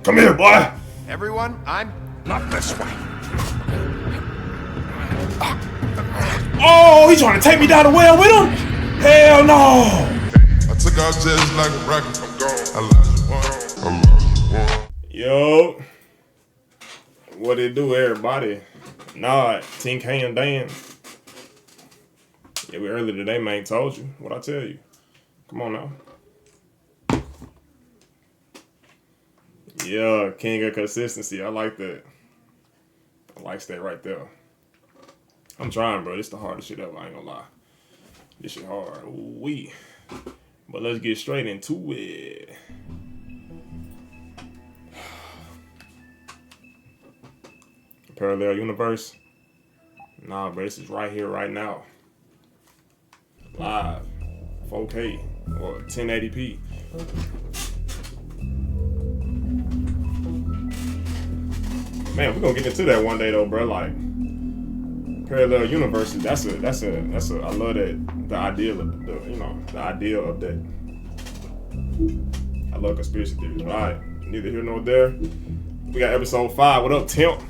Come here, boy. Everyone, I'm Not this way. Oh, he's trying to take me down the well with him? Hell no. I took out just like a rocket. I'm gone. I lost one. Yo. What it do, everybody? Nah, Tink Hand Dan. Yeah, we earlier today, man. Told you. What I tell you? Come on now. Yeah, king of consistency. I like that. I like that right there. I'm trying, bro. This the hardest shit ever. I ain't gonna lie. This shit hard. Ooh-wee. But let's get straight into it. Parallel universe. Nah, bro. This is right here, right now. Live. 4K. Or 1080p. Man, we're gonna get into that one day though, bro. Like parallel universes. That's a. I love that. The idea of the idea of that. I love conspiracy theories. But all right, neither here nor there. We got episode 5. What up, Temp?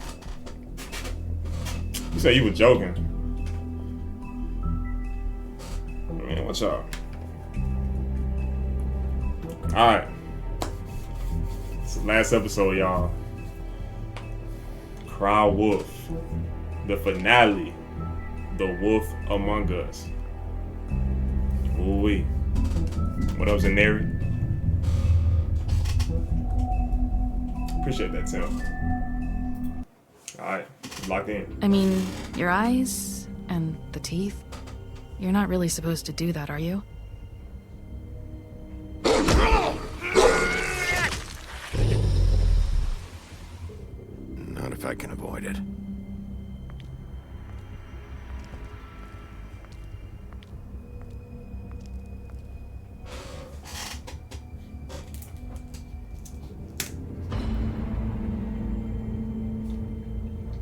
You said you were joking. Man, what's up? All right. It's the last episode, y'all. Cry Wolf, the finale, The Wolf Among Us. Ooh-wee. What up, Zaneri? Appreciate that, Tim. Alright, locked in. I mean, your eyes and the teeth. You're not really supposed to do that, are you? Not if I can avoid it.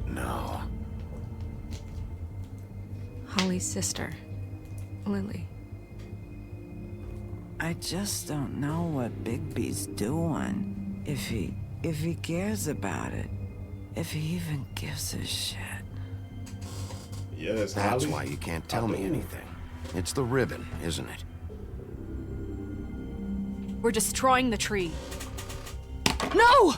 No. Holly's sister, Lily. I just don't know what Bigby's doing. If he cares about it. If he even gives a shit. Yes, That's Holly. why you can't tell me anything. It's the ribbon, isn't it? We're destroying the tree. No!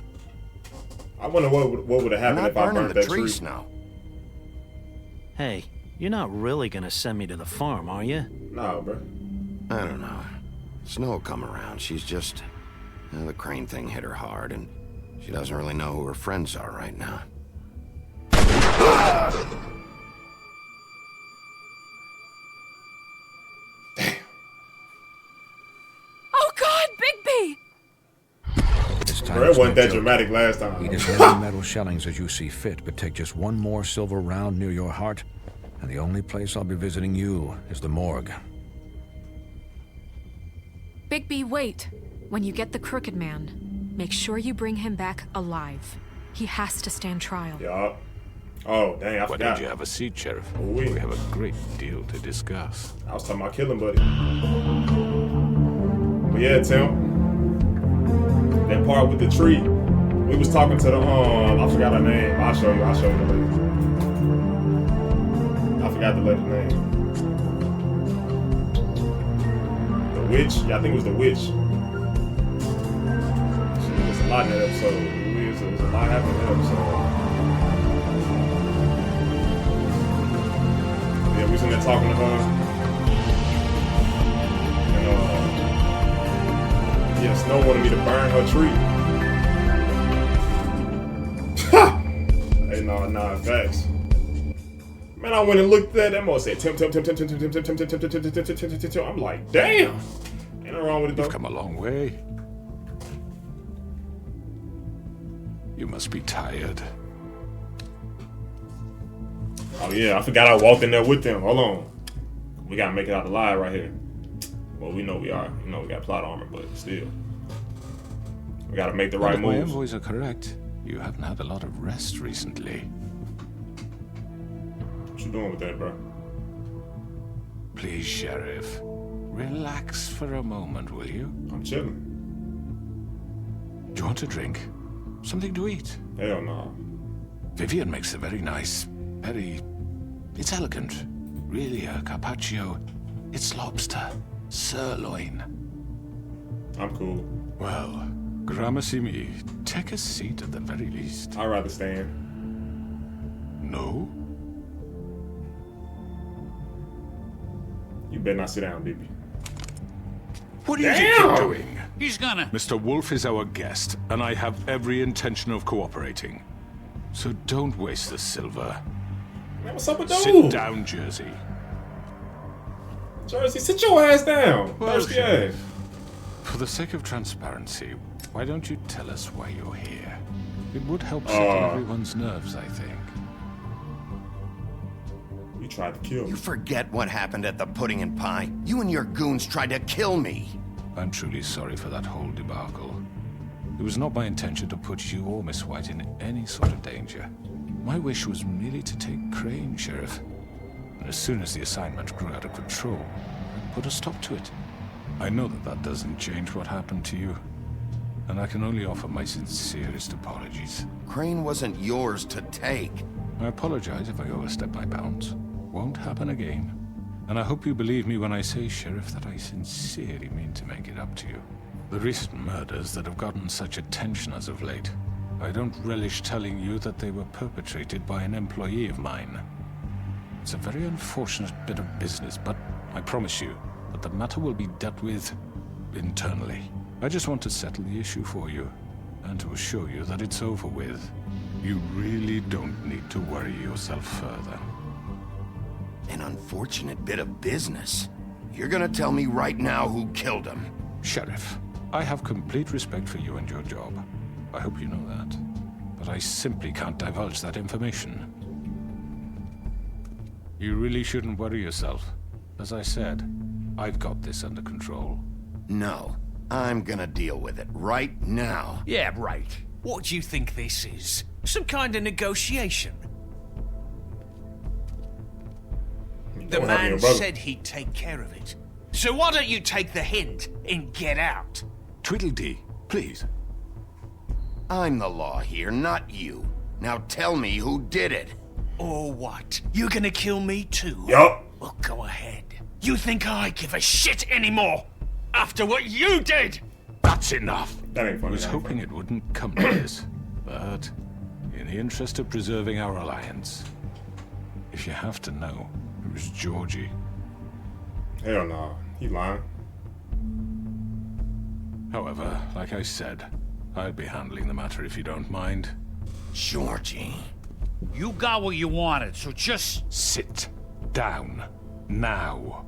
I wonder what would have happened Not if I burning burned the that tree, tree. Snow. Hey, you're not really gonna send me to the farm, are you? Nah, bro. I don't know. Snow will come around. She's just... the crane thing hit her hard, and she doesn't really know who her friends are right now. Oh God, Bigby! It's time Bro, it to wasn't that make dramatic last time. Eat as many metal shellings as you see fit, but take just one more silver round near your heart, and the only place I'll be visiting you is the morgue. Bigby, wait. When you get the Crooked Man, make sure you bring him back alive. He has to stand trial. Yeah. Oh, dang, I Why forgot. don't you have a seat, Sheriff? Oui. We have a great deal to discuss. I was talking about killing Buddy. But yeah, Tim. That part with the tree. We was talking to the I forgot her name. I'll show you the lady. I forgot the lady's name. The witch? Yeah, I think it was the witch. There's a lot in that episode. There's a lot happening in that episode. Yeah, we was in there talking to her. And yeah, Snow wanted me to burn her tree. Hey, nah, facts. Man, I went and looked at that. That said, Tim. I'm like, damn. Ain't nothing wrong with it though. You've come a long way. You must be tired. Oh yeah, I forgot I walked in there with them. Hold on. We gotta make it out alive right here. Well, we know we are. You know, we got plot armor, but still. We gotta make the right If my moves. envoys are correct, you haven't had a lot of rest recently. What you doing with that, bro? Please, Sheriff, relax for a moment, will you? I'm chilling. Do you want a drink? Something to eat? Hell no. Vivian makes a very nice, it's elegant. Really, a carpaccio. It's lobster. Sirloin. I'm cool. Well, gramercy me. Take a seat at the very least. I'd rather stand. No? You better not sit down, baby. What do you think you're doing? He's gonna... Mr. Wolf is our guest, and I have every intention of cooperating. So don't waste the silver. Man, what's up with those? Sit down, Jersey. Jersey, sit your ass down. Well, Thirsty ass. For the sake of transparency, why don't you tell us why you're here? It would help settle everyone's nerves, I think. You tried to kill me. You forget what happened at the Pudding and Pie? You and your goons tried to kill me. I'm truly sorry for that whole debacle. It was not my intention to put you or Miss White in any sort of danger. My wish was merely to take Crane, Sheriff. And as soon as the assignment grew out of control, I put a stop to it. I know that that doesn't change what happened to you, and I can only offer my sincerest apologies. Crane wasn't yours to take. I apologize if I overstep my bounds. Won't happen again. And I hope you believe me when I say, Sheriff, that I sincerely mean to make it up to you. The recent murders that have gotten such attention as of late, I don't relish telling you that they were perpetrated by an employee of mine. It's a very unfortunate bit of business, but I promise you that the matter will be dealt with internally. I just want to settle the issue for you, and to assure you that it's over with. You really don't need to worry yourself further. An unfortunate bit of business. You're gonna tell me right now who killed him. Sheriff, I have complete respect for you and your job. I hope you know that. But I simply can't divulge that information. You really shouldn't worry yourself. As I said, I've got this under control. No, I'm gonna deal with it right now. Yeah, right. What do you think this is? Some kind of negotiation? The man said he'd take care of it. So why don't you take the hint and get out? Tweedledee, please. I'm the law here, not you. Now tell me who did it. Or what? You gonna kill me too? Yup. Well, go ahead. You think I give a shit anymore? After what you did? That's enough. That ain't funny. I was hoping it wouldn't come to this, but in the interest of preserving our alliance, if you have to know, it was Georgie. Hell no. He lying. However, like I said, I'll be handling the matter if you don't mind. Georgie. You got what you wanted, so just... Sit down. Now.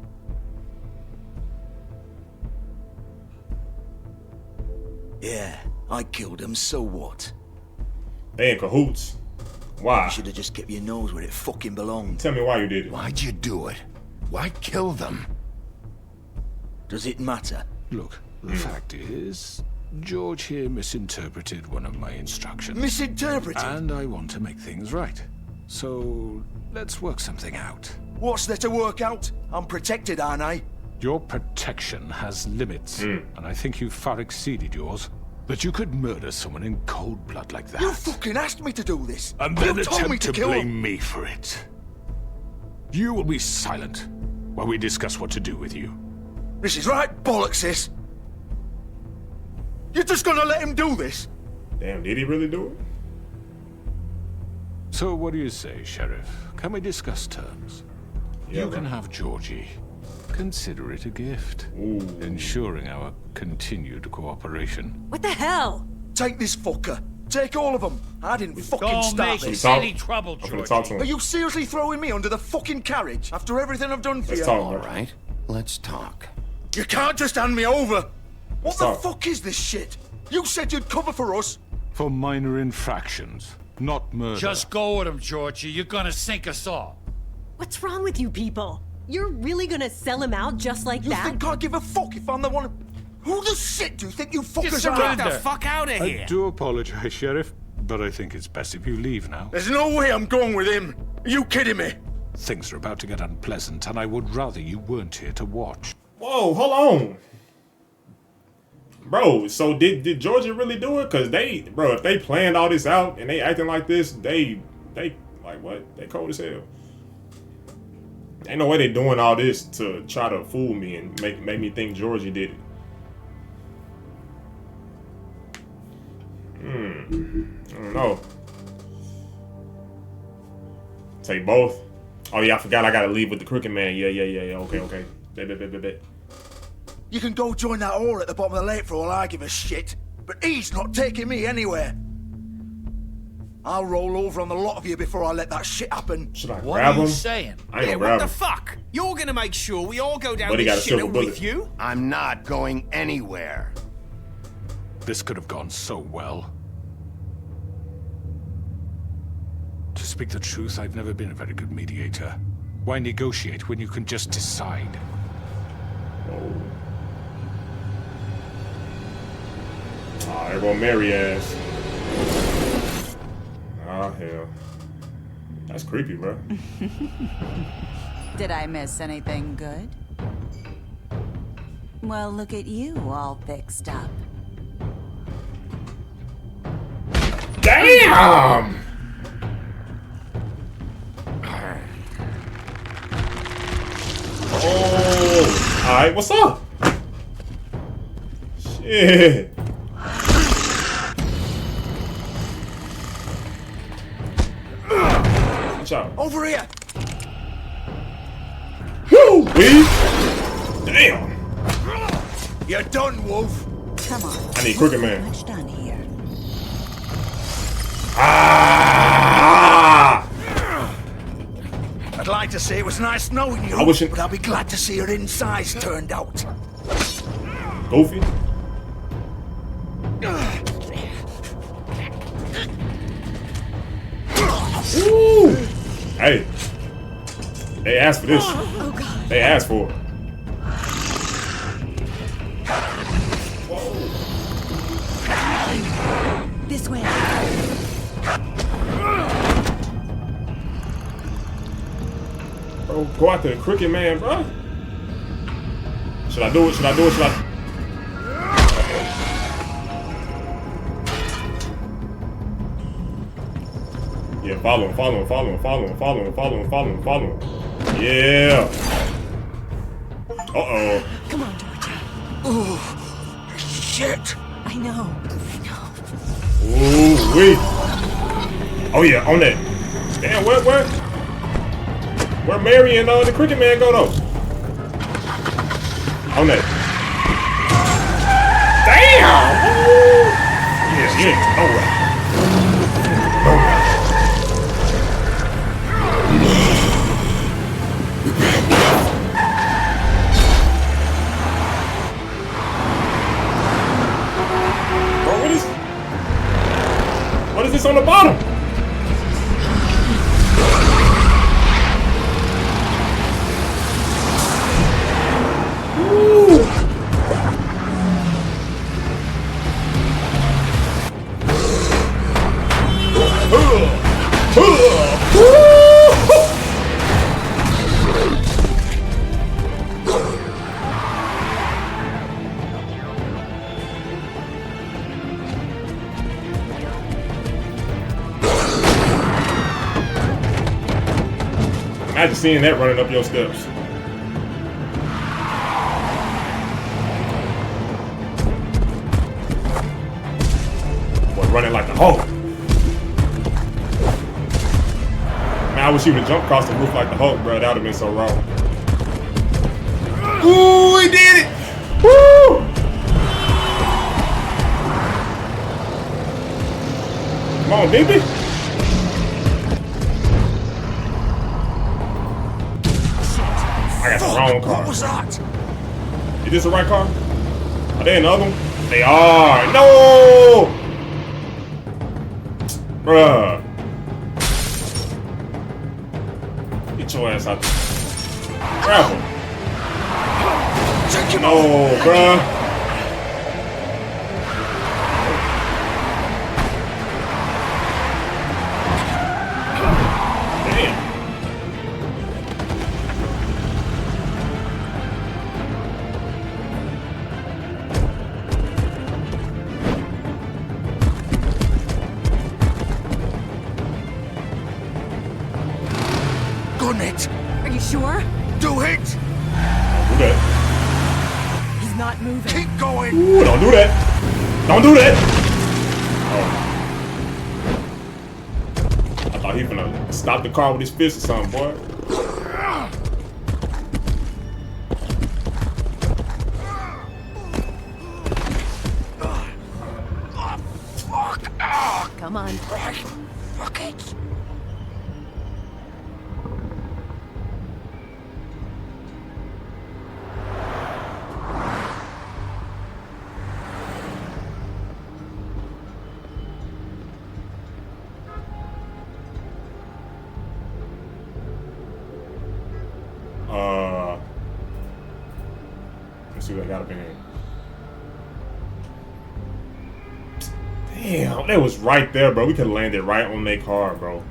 Yeah, I killed him, so what? They in cahoots. Why? You should have just kept your nose where it fucking belonged. Tell me why you did it. Why'd you do it? Why kill them? Does it matter? Look, the fact is, George here misinterpreted one of my instructions. Misinterpreted? And I want to make things right. So, let's work something out. What's there to work out? I'm protected, aren't I? Your protection has limits, and I think you've far exceeded yours. But you could murder someone in cold blood like that. You fucking asked me to do this. And then you told me attempt to to kill blame him. me for it. You will be silent while we discuss what to do with you. This is right bollocks, this. You're just gonna let him do this? Damn, did he really do it? So what do you say, Sheriff? Can we discuss terms? Yeah, You can have Georgie. Consider it a gift, ensuring our continued cooperation. What the hell? Take this fucker. Take all of them. I didn't fucking Don't start make this. any trouble, I'm gonna George. talk to him. Are you seriously throwing me under the fucking carriage after everything I've done for Let's you? talk, All bro. right, let's talk. You can't just hand me over. What Let's the talk. fuck is this shit? You said you'd cover for us. For minor infractions, not murder. Just go with him, Georgie. You're gonna sink us all. What's wrong with you people? You're really gonna sell him out just like You that? think I give a fuck if I'm the one? Who the shit do you think you fuckers are? Get the fuck out of I here. do apologize, Sheriff, but I think it's best if you leave now. There's no way I'm going with him. Are you kidding me? Things are about to get unpleasant, and I would rather you weren't here to watch. Whoa, hold on. Bro, so did Georgia really do it? Cause if they planned all this out and they acting like this, they like what? They cold as hell. Ain't no way they doing all this to try to fool me and make me think Georgia did it. I don't know. Take both. Oh yeah, I forgot I gotta leave with the Crooked Man. Yeah. Okay. Bet. You can go join that whore at the bottom of the lake for all I give a shit, but he's not taking me anywhere. I'll roll over on the lot of you before I let that shit happen. Should I What grab are you him? saying? I ain't Yeah, gonna what grab the him. fuck? You're gonna make sure we all go down But he got this a silver shitter bullet. with you? I'm not going anywhere. This could have gone so well. To speak the truth, I've never been a very good mediator. Why negotiate when you can just decide? Oh, they're gonna marry ass. Oh hell. That's creepy, bro. Did I miss anything good? Well, look at you, all fixed up. Damn! Oh, alright, what's up? Shit. Watch out. Over here! Woo! Weed! Damn! You're done, Wolf! Come on. I need Crooked Man. Much done here. Ah! I'd like to say it was nice knowing you, but I'll be glad to see your insides turned out. Goofy. Woo! Hey. They asked for this. Oh, God. They asked for it. This way. Bro, go after the Crooked Man, bro. Should I do it? Should I do it? Should I? Yeah, follow him. Yeah. Uh-oh. Come on, Georgia. Oh, shit! I know. Ooh, wee. Oh yeah, on that. Damn, where Mary and the Crooked Man go though? On that. Damn! Woo. Yeah. Oh well. What is this on the bottom? Woo. Imagine seeing that running up your steps. Boy, running like the Hulk. Man, I wish he would have jumped across the roof like the Hulk, bro. That would have been so wrong. Ooh, he did it! Woo! Come on, baby. I got the wrong car. What was that? Is this the right car? Are they in the other one? They are. No! Bruh. Get your ass out there. Grab him. No, bruh. Damn. gun it. Are you sure? Do it. Don't do that. He's not moving. Keep going. Ooh, don't do that. Don't do that. Oh. I thought he was gonna stop the car with his fist or something, boy. Come on. Fuck it. Let's see what I got up in here. Damn, that was right there, bro. We could have landed right on their car, bro.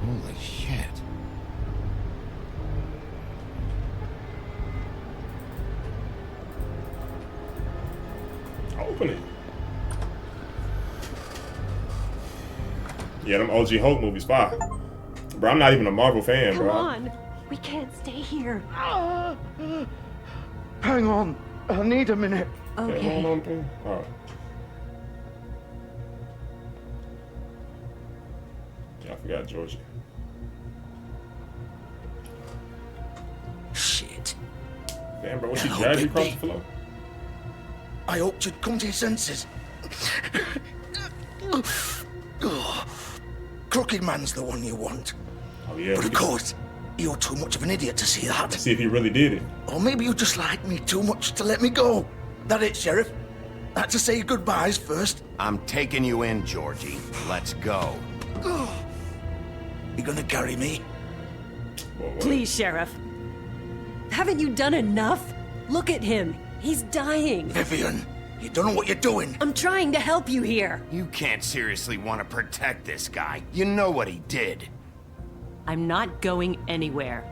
Holy shit. Open it. Yeah, them OG Hulk movies fire. Bro, I'm not even a Marvel fan, Come bro. on. We can't stay here. Hang on. I need a minute. Okay. Yeah, hold on, please. All right. Yeah, I forgot Georgia. Shit. Damn, bro, what she Now, dragged you across Bigby. the floor? I hoped you'd come to your senses. Crooked Man's the one you want. Oh, yeah. But of course, you're too much of an idiot to see that. See if he really did it. Or maybe you just like me too much to let me go. That it, Sheriff? I had to say goodbyes first. I'm taking you in, Georgie. Let's go. You gonna carry me? Please, Sheriff. Haven't you done enough? Look at him. He's dying. Vivian, you don't know what you're doing. I'm trying to help you here. You can't seriously want to protect this guy. You know what he did. I'm not going anywhere.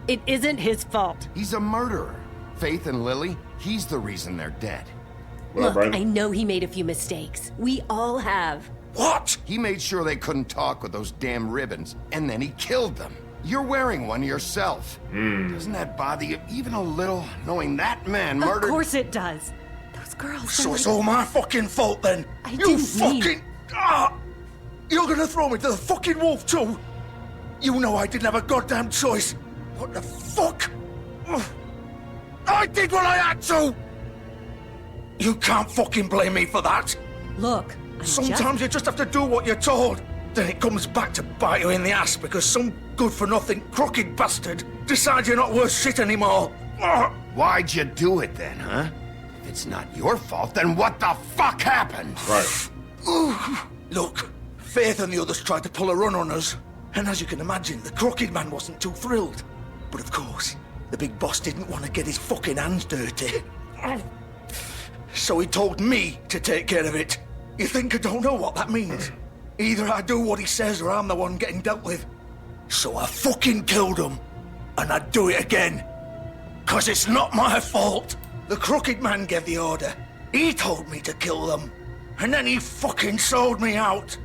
It isn't his fault. He's a murderer. Faith and Lily, he's the reason they're dead. Look, I know he made a few mistakes. We all have. What? He made sure they couldn't talk with those damn ribbons, and then he killed them. You're wearing one yourself. Doesn't that bother you even a little, knowing that man murdered? Of course it does. Those girls. So it's all my fucking fault then? I You didn't fucking... mean- Ah! You're gonna throw me to the fucking wolf too? You know I didn't have a goddamn choice. What the fuck? Ugh. I did what I had to! You can't fucking blame me for that. Look, Sometimes you just have to do what you're told. Then it comes back to bite you in the ass because some good-for-nothing crooked bastard decides you're not worth shit anymore. Ugh. Why'd you do it then, huh? If it's not your fault, then what the fuck happened? Right. Look, Faith and the others tried to pull a run on us. And as you can imagine, the Crooked Man wasn't too thrilled. But of course, the big boss didn't want to get his fucking hands dirty. So he told me to take care of it. You think I don't know what that means? Either I do what he says or I'm the one getting dealt with. So I fucking killed him. And I'd do it again. 'Cause it's not my fault. The Crooked Man gave the order. He told me to kill them. And then he fucking sold me out.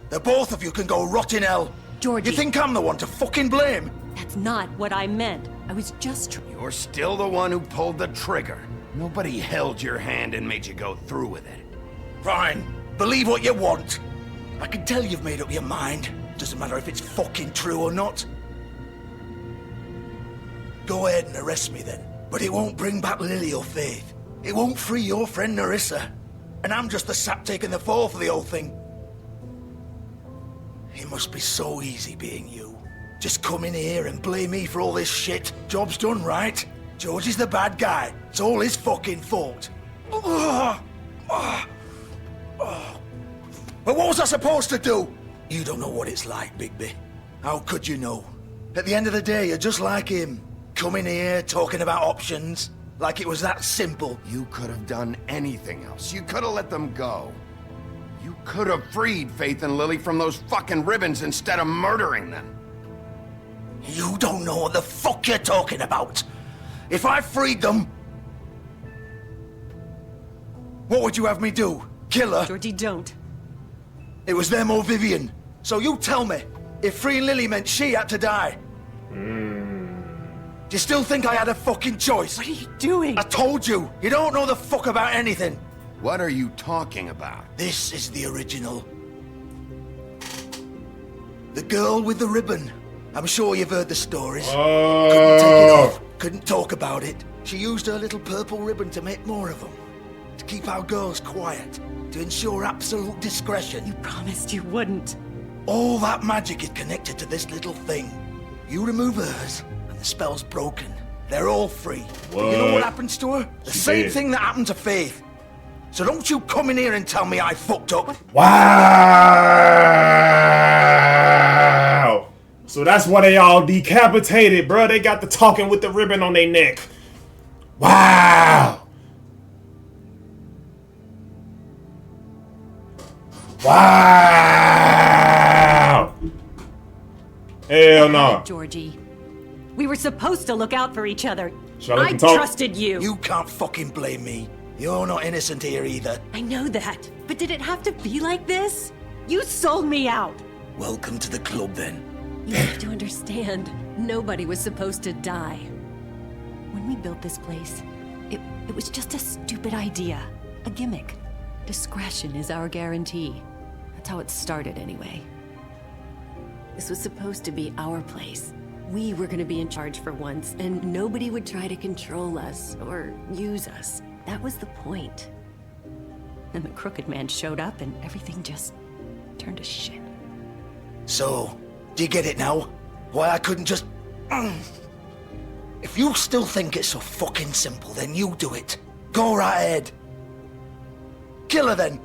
The both of you can go rot in hell. Georgie. You think I'm the one to fucking blame? That's not what I meant. I was just... You're still the one who pulled the trigger. Nobody held your hand and made you go through with it. Fine. Believe what you want. I can tell you've made up your mind. Doesn't matter if it's fucking true or not. Go ahead and arrest me then. But it won't bring back Lily or Faith. It won't free your friend Nerissa. And I'm just the sap taking the fall for the whole thing. It must be so easy being you. Just come in here and blame me for all this shit. Job's done, right? George is the bad guy. It's all his fucking fault. But what was I supposed to do? You don't know what it's like, Bigby. How could you know? At the end of the day, you're just like him. Coming here, talking about options. Like it was that simple. You could have done anything else. You could have let them go. You could have freed Faith and Lily from those fucking ribbons instead of murdering them. You don't know what the fuck you're talking about. If I freed them... What would you have me do? Kill her? Georgie, don't. It was them or Vivian. So you tell me, if freeing Lily meant she had to die, do you still think I had a fucking choice? What are you doing? I told you, you don't know the fuck about anything. What are you talking about? This is the original. The girl with the ribbon. I'm sure you've heard the stories. Couldn't take it off, couldn't talk about it. She used her little purple ribbon to make more of them. To keep our girls quiet. To ensure absolute discretion. You promised you wouldn't. All that magic is connected to this little thing. You remove hers, and the spell's broken. They're all free. What? You know what happens to her? The same thing that happened to Faith. So don't you come in here and tell me I fucked up. Wow! So that's why they all decapitated, bro. They got the talking with the ribbon on their neck. Wow! Wow! Hell no. Georgie. We were supposed to look out for each other. I trusted you. You can't fucking blame me. You're not innocent here either. I know that. But did it have to be like this? You sold me out. Welcome to the club then. You have to understand, nobody was supposed to die. When we built this place, it was just a stupid idea. A gimmick. Discretion is our guarantee. That's how it started anyway. This was supposed to be our place. We were gonna be in charge for once, and nobody would try to control us or use us. That was the point. And the Crooked Man showed up and everything just turned to shit. So, do you get it now? Why I couldn't just... If you still think it's so fucking simple, then you do it. Go right ahead. Kill her then.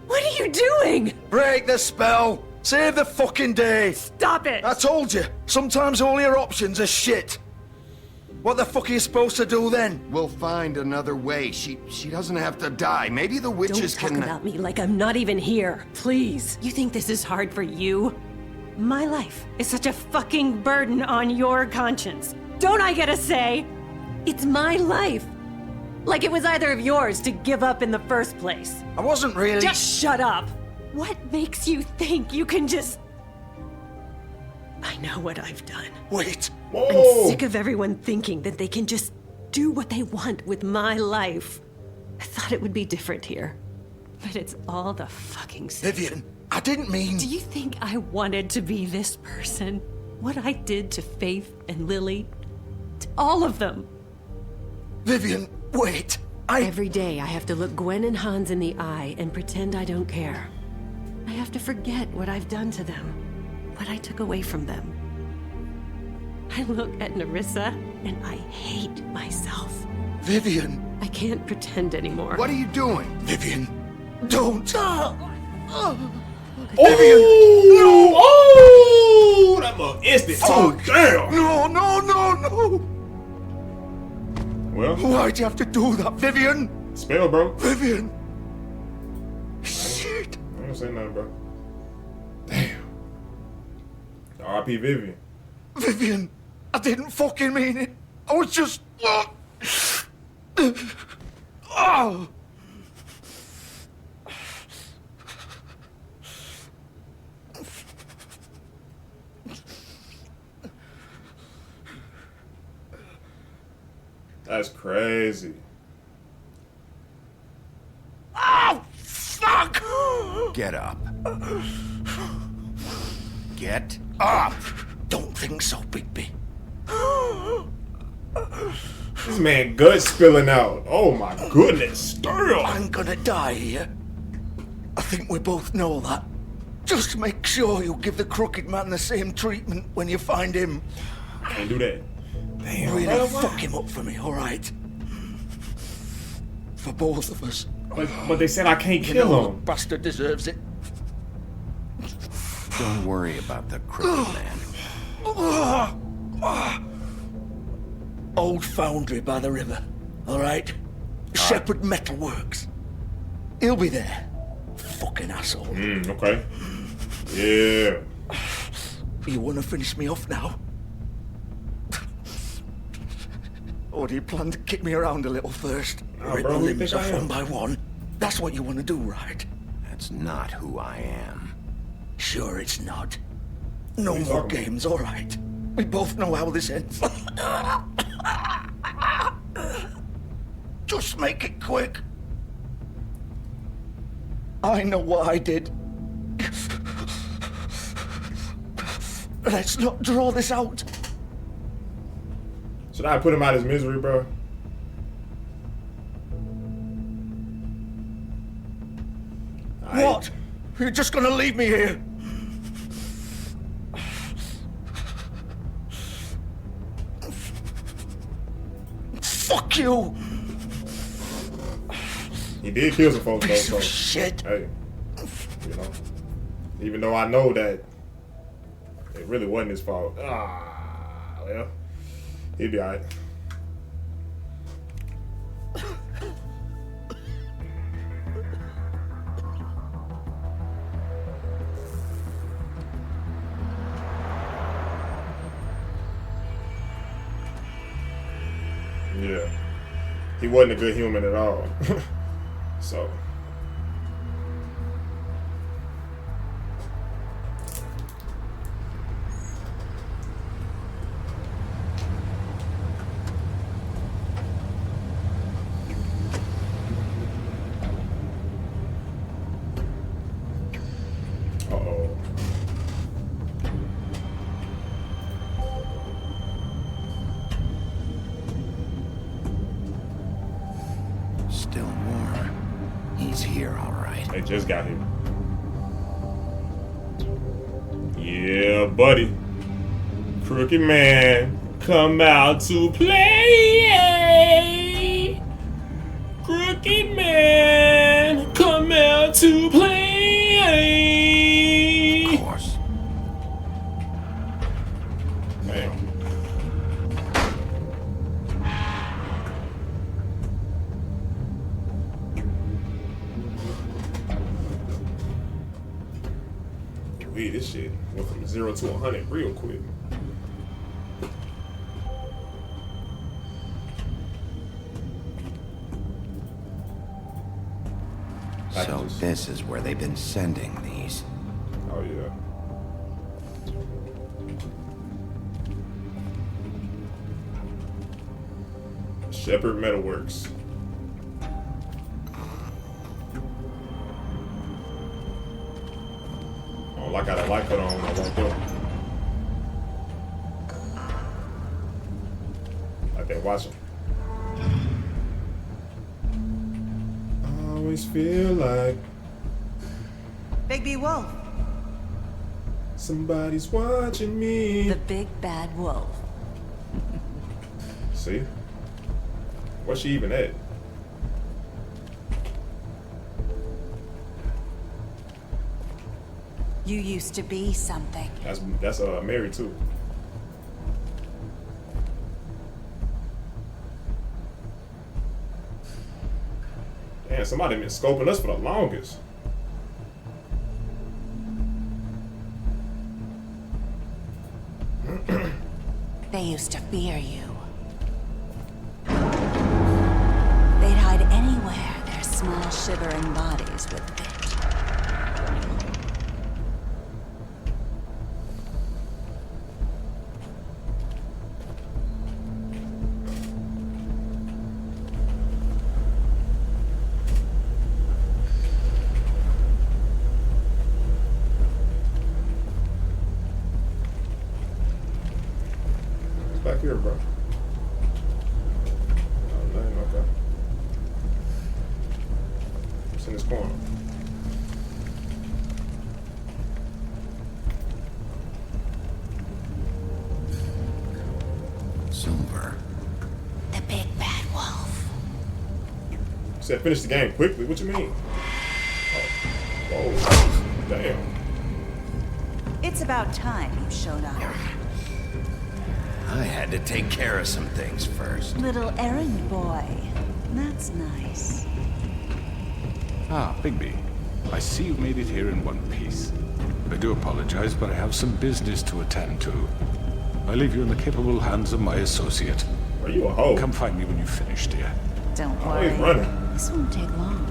What are you doing? Break the spell. Save the fucking day. Stop it. I told you. Sometimes all your options are shit. What the fuck are you supposed to do then? We'll find another way. She doesn't have to die. Maybe the witches Don't talk can... about me like I'm not even here. Please. You think this is hard for you? My life is such a fucking burden on your conscience. Don't I get a say? It's my life. Like it was either of yours to give up in the first place. I wasn't really... Just shut up. What makes you think you can just... I know what I've done. Wait. I'm sick of everyone thinking that they can just do what they want with my life. I thought it would be different here. But it's all the fucking same. Vivian, I didn't mean... Do you think I wanted to be this person? What I did to Faith and Lily? To all of them? Vivian, wait. Every day I have to look Gwen and Hans in the eye and pretend I don't care. I have to forget what I've done to them. What I took away from them. I look at Nerissa and I hate myself. Vivian. I can't pretend anymore. What are you doing? Vivian, don't. Vivian. Oh, that mother instant. Oh, damn. No, no, no, no. Well. Why'd you have to do that, Vivian? Spell, bro. Vivian. Shit. I ain't say nothing, bro. Damn. R.I.P. Vivian. Vivian, I didn't fucking mean it. I was just... Oh. That's crazy. Oh, fuck! Get up. Get up! Don't think so, Bigby. This man gut spilling out. Oh my goodness. Damn. I'm gonna die here. I think we both know that. Just make sure you give the Crooked Man the same treatment when you find him. Can't do that. Damn. Really fuck him up for me, alright? For both of us. But they said I can't kill him. The bastard deserves it. Don't worry about the Crooked Man. Old foundry by the river, alright? Shepherd Metalworks. He'll be there. Fucking asshole. Okay. Yeah. You wanna finish me off now? Or do you plan to kick me around a little first? Rip the limbs off one by one? That's what you wanna do, right? That's not who I am. sure it's not? No more games, all right. We both know how this ends. Just make it quick. I know what I did. Let's not draw this out. Should I put him out of his misery, bro? What? You're just gonna leave me here? Fuck you! He did kill some folks, though. Piece So, of shit. hey, you know, even though I know that it really wasn't his fault. Well, he'll be alright. Yeah, he wasn't a good human at all. So. Uh-oh. Still warm. He's here, all right. They just got here. Yeah, buddy. Crooked Man, come out to play. Crooked Man, come out to play. Of course. Man. Wait, this shit went from 0 to 100 real quick. So this is where they've been sending these. Oh yeah. Shepherd Metalworks. Oh, like I got a light cut on when I walked up. Like they watching. I always feel like Bigby Wolf. somebody's watching me. The big bad wolf. See? Where's she even at? You used to be something. That's Mary too. Damn, somebody been scoping us for the longest. They used to fear you. They'd hide anywhere their small shivering bodies would fit. Back here, bro. Oh, man, okay. It's in this corner. Silver. The big bad wolf. You said finish the game quickly. What you mean? Oh. Whoa. Damn. It's about time you showed up. I had to take care of some things first. Little errand boy. That's nice. Ah, Bigby. I see you made it here in one piece. I do apologize, but I have some business to attend to. I leave you in the capable hands of my associate. Are you a hoe? Come find me when you've finished, dear. Don't Always worry. running. This won't take long.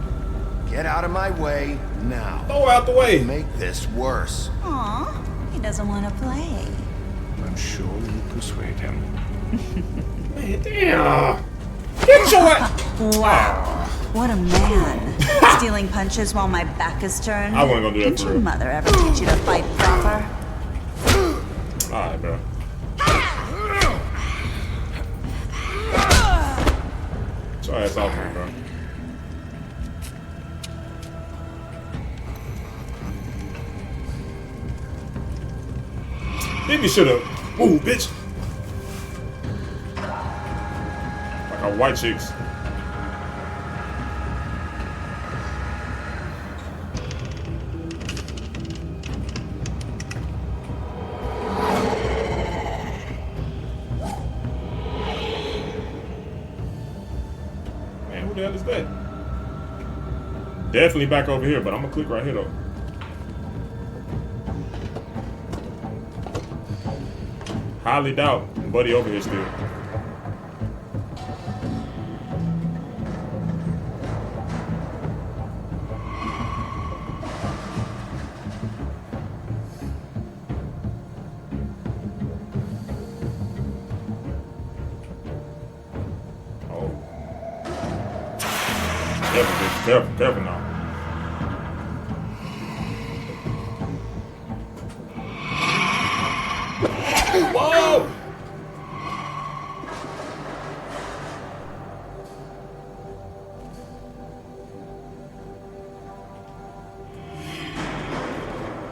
Get out of my way now. Throw out the way. Make this worse. Aw, he doesn't want to play. I'm sure you persuade him. Man, damn. Get your Wow. What a man. Stealing punches while my back is turned. I wasn't gonna do that Didn't for your real. mother ever teach you to fight proper? Alright, bro. Get your ass off me, bro. Maybe should've. Ooh, bitch. Like our white chicks. Man, who the hell is that? Definitely back over here, but I'm gonna click right here though. Highly doubt Buddy over here still. Oh. Careful, bitch. Careful, careful now. Whoa!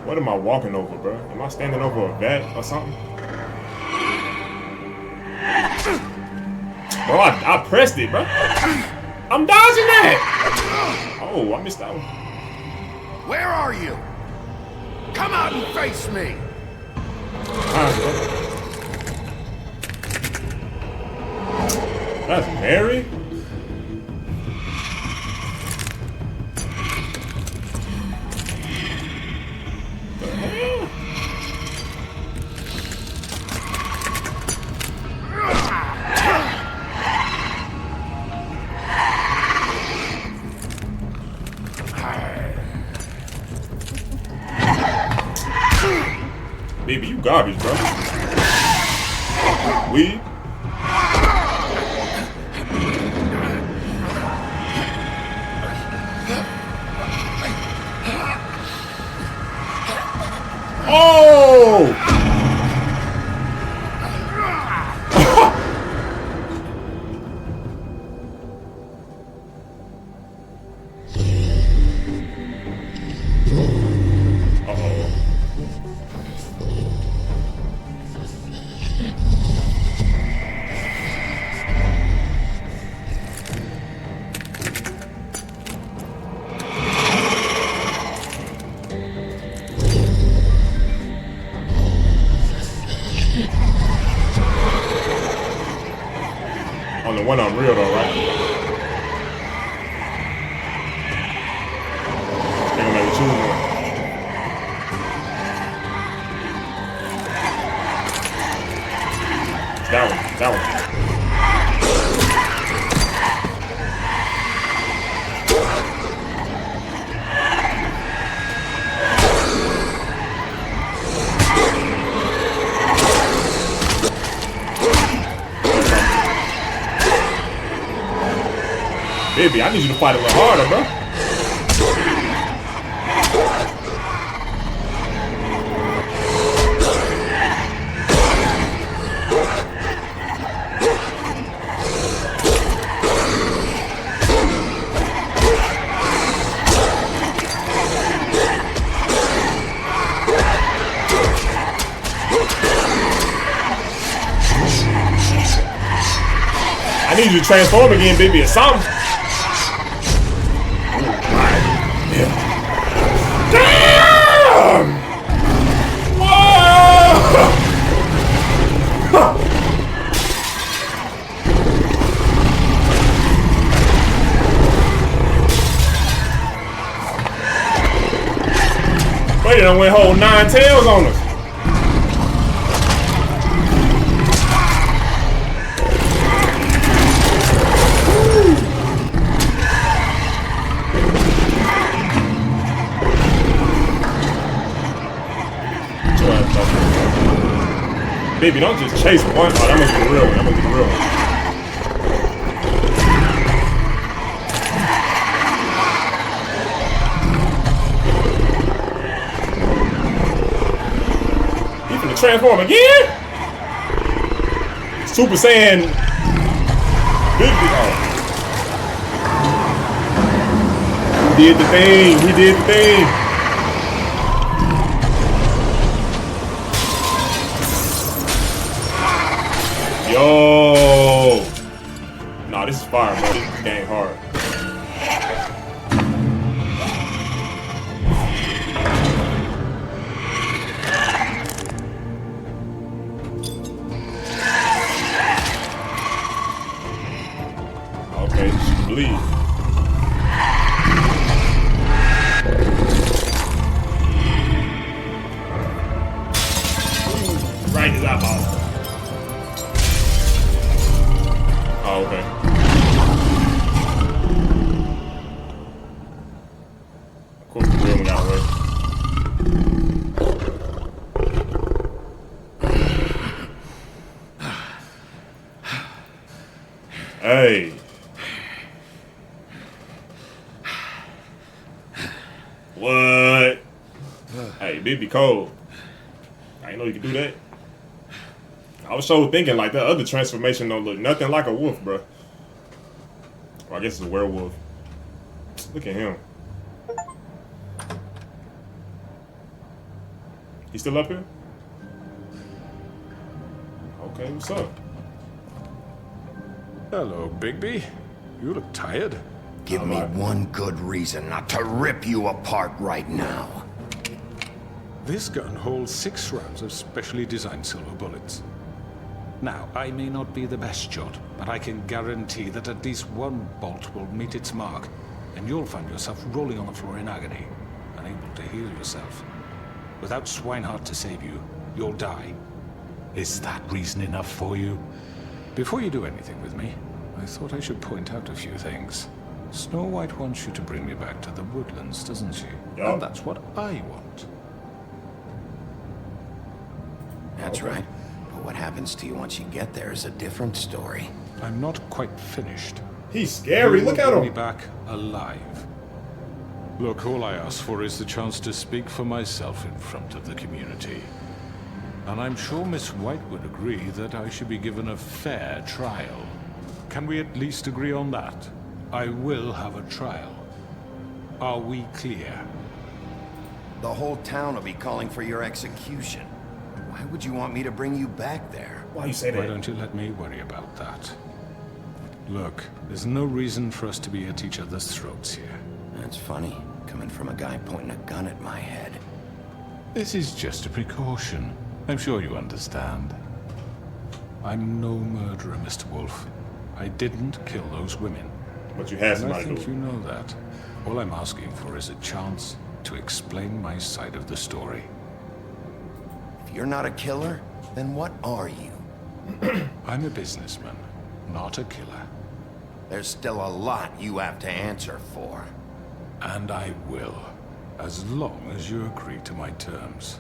What am I walking over, bro? Am I standing over a vat or something? Bro, I pressed it, bro. I'm dodging that! Oh, I missed that one. Where are you? Come out and face me! That's Mary? The hell? Baby, you garbage, bro. Weed? Oh! Only one I'm real though, right? They're gonna make me choose one. It's that one. That one. Baby, I need you to fight a little harder, bro. I need you to transform again, baby, or something. Damn! Whoa! Wait, it done went whole 9 tails on us. Baby, don't just chase one. Oh, that must be real. That must be real. He finna transform again? Super Saiyan. Big. Oh. He did the thing. He did the thing. Yo. Nah, this is fire, bro. This game hard. Okay, she bleed. Right in his eyeball. Oh, okay. Of course, the real one got away. Hey. What? Hey, big be cold. I didn't know you could do that. I was so thinking like that other transformation don't look nothing like a wolf, bro. Well, I guess it's a werewolf. Look at him. He still up here? Okay, what's up? Hello, Bigby. You look tired. Give me one good reason not to rip you apart right now. This gun holds 6 rounds of specially designed silver bullets. Now, I may not be the best shot, but I can guarantee that at least one bolt will meet its mark, and you'll find yourself rolling on the floor in agony, unable to heal yourself. Without Swinehart to save you, you'll die. Is that reason enough for you? Before you do anything with me, I thought I should point out a few things. Snow White wants you to bring me back to the woodlands, doesn't she? Yep. And that's what I want. That's right. But what happens to you once you get there is a different story. I'm not quite finished. He's scary. Look at Bring me him. back alive. Look, all I ask for is the chance to speak for myself in front of the community. And I'm sure Miss White would agree that I should be given a fair trial. Can we at least agree on that? I will have a trial. Are we clear? The whole town will be calling for your execution. Why would you want me to bring you back there? Why you say that? Why don't you let me worry about that? Look, there's no reason for us to be at each other's throats here. That's funny, coming from a guy pointing a gun at my head. This is just a precaution. I'm sure you understand. I'm no murderer, Mr. Wolf. I didn't kill those women. But you had And I somebody think do it. you know that. All I'm asking for is a chance to explain my side of the story. If you're not a killer, then what are you? I'm a businessman, not a killer. There's still a lot you have to answer for. And I will, as long as you agree to my terms.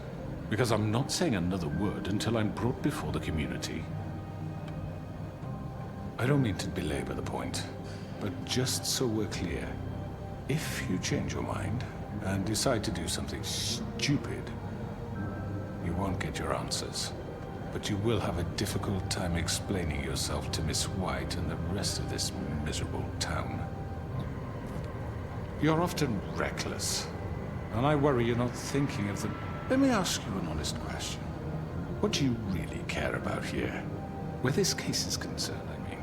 Because I'm not saying another word until I'm brought before the community. I don't mean to belabor the point, but just so we're clear, if you change your mind and decide to do something stupid, you won't get your answers. But you will have a difficult time explaining yourself to Miss White and the rest of this miserable town. You're often reckless, and I worry you're not thinking of the... Let me ask you an honest question. What do you really care about here? Where this case is concerned, I mean.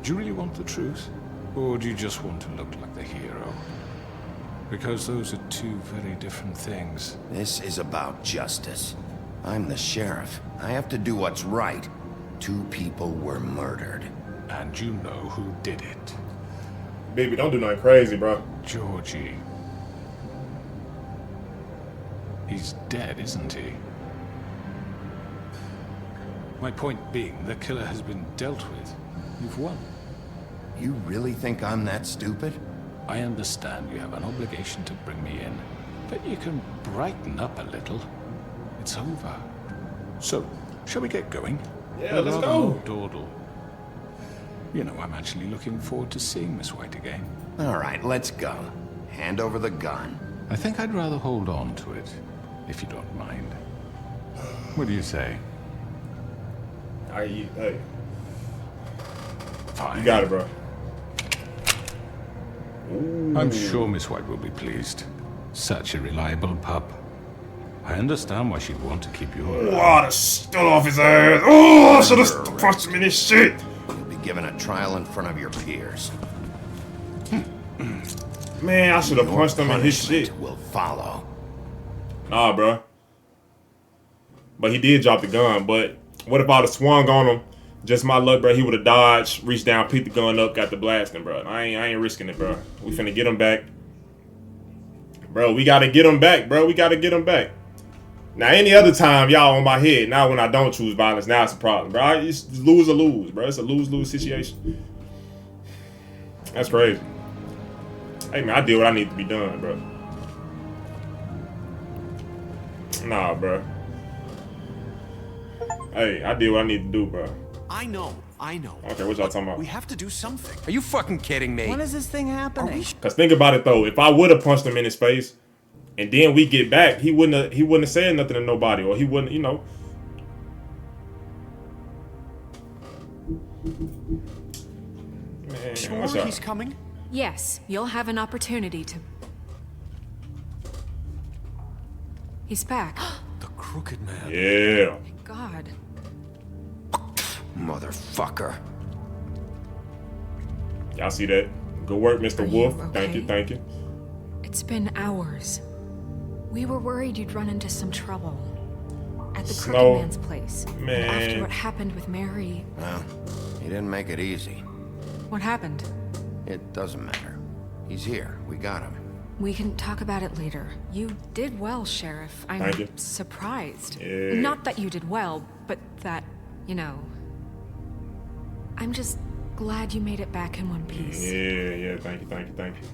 Do you really want the truth? Or do you just want to look like the hero? Because those are two very different things. This is about justice. I'm the sheriff. I have to do what's right. 2 people were murdered. And you know who did it. Baby, don't do nothing crazy, bro. Georgie. He's dead, isn't he? My point being, the killer has been dealt with. You've won. You really think I'm that stupid? I understand you have an obligation to bring me in, but you can brighten up a little. It's over. So, Shall we get going? Yeah, let's go. More dawdle. You know, I'm actually looking forward to seeing Miss White again. All right, let's go. Hand over the gun. I think I'd rather hold on to it, if you don't mind. What do you say? Hey. Fine. You got it, bro. Ooh. I'm sure Miss White will be pleased. Such a reliable pup. I understand why she'd want to keep you around. Oh, I stood off his ass. Oh, I should have punched him in his shit. You'll be given a trial in front of your peers. Man, I should have punched him in his shit. Will follow. Nah, bro. But he did drop the gun. But what if I'd have swung on him? Just my luck, bro. He would have dodged, reached down, picked the gun up, got the blasting, bro. I ain't risking it, bro. We finna get him back. Bro, we gotta get him back, bro. We gotta get him back. Now, any other time, y'all on my head. Now, when I don't choose violence, now it's a problem, bro. It's lose or lose, bro. It's a lose-lose situation. That's crazy. Hey, man, I did what I need to be done, bro. Nah, bro. Hey, I did what I need to do, bro. I know. Okay, what y'all talking about? We have to do something. Are you fucking kidding me? When is this thing happening? Cause think about it though, if I would have punched him in his face, and then we get back, he wouldn't have said nothing to nobody, or he wouldn't, you know. Man, Sure, what's up? he's coming? Yes, you'll have an opportunity to... He's back. The Crooked Man. Yeah. God. Motherfucker. Y'all see that? Good work, Mr. Wolf. Okay? Thank you. It's been hours. We were worried you'd run into some trouble. At the Crooked Snow. Man's place. Man. After what happened with Mary... Well, he didn't make it easy. What happened? It doesn't matter. He's here. We got him. We can talk about it later. You did well, Sheriff. Thank you. I'm surprised. Yeah. Not that you did well, but that, you know... I'm just glad you made it back in one piece. Yeah. Thank you.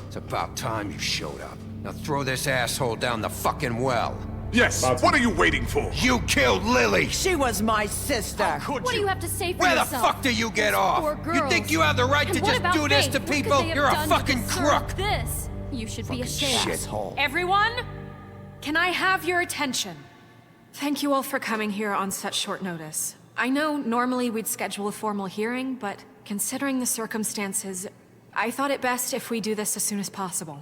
It's about time you showed up. Now throw this asshole down the fucking well. Yes, what are you waiting for? You killed Lily! She was my sister. What do you have to say for Where the yourself? fuck do you get Those off? poor You girls. think you have the right And to what just about do this Faith? to What could people? they have You're a done to fucking deserve crook. This. You should be ashamed. Shithole. Everyone, can I have your attention? Thank you all for coming here on such short notice. I know normally we'd schedule a formal hearing, but considering the circumstances, I thought it best if we do this as soon as possible.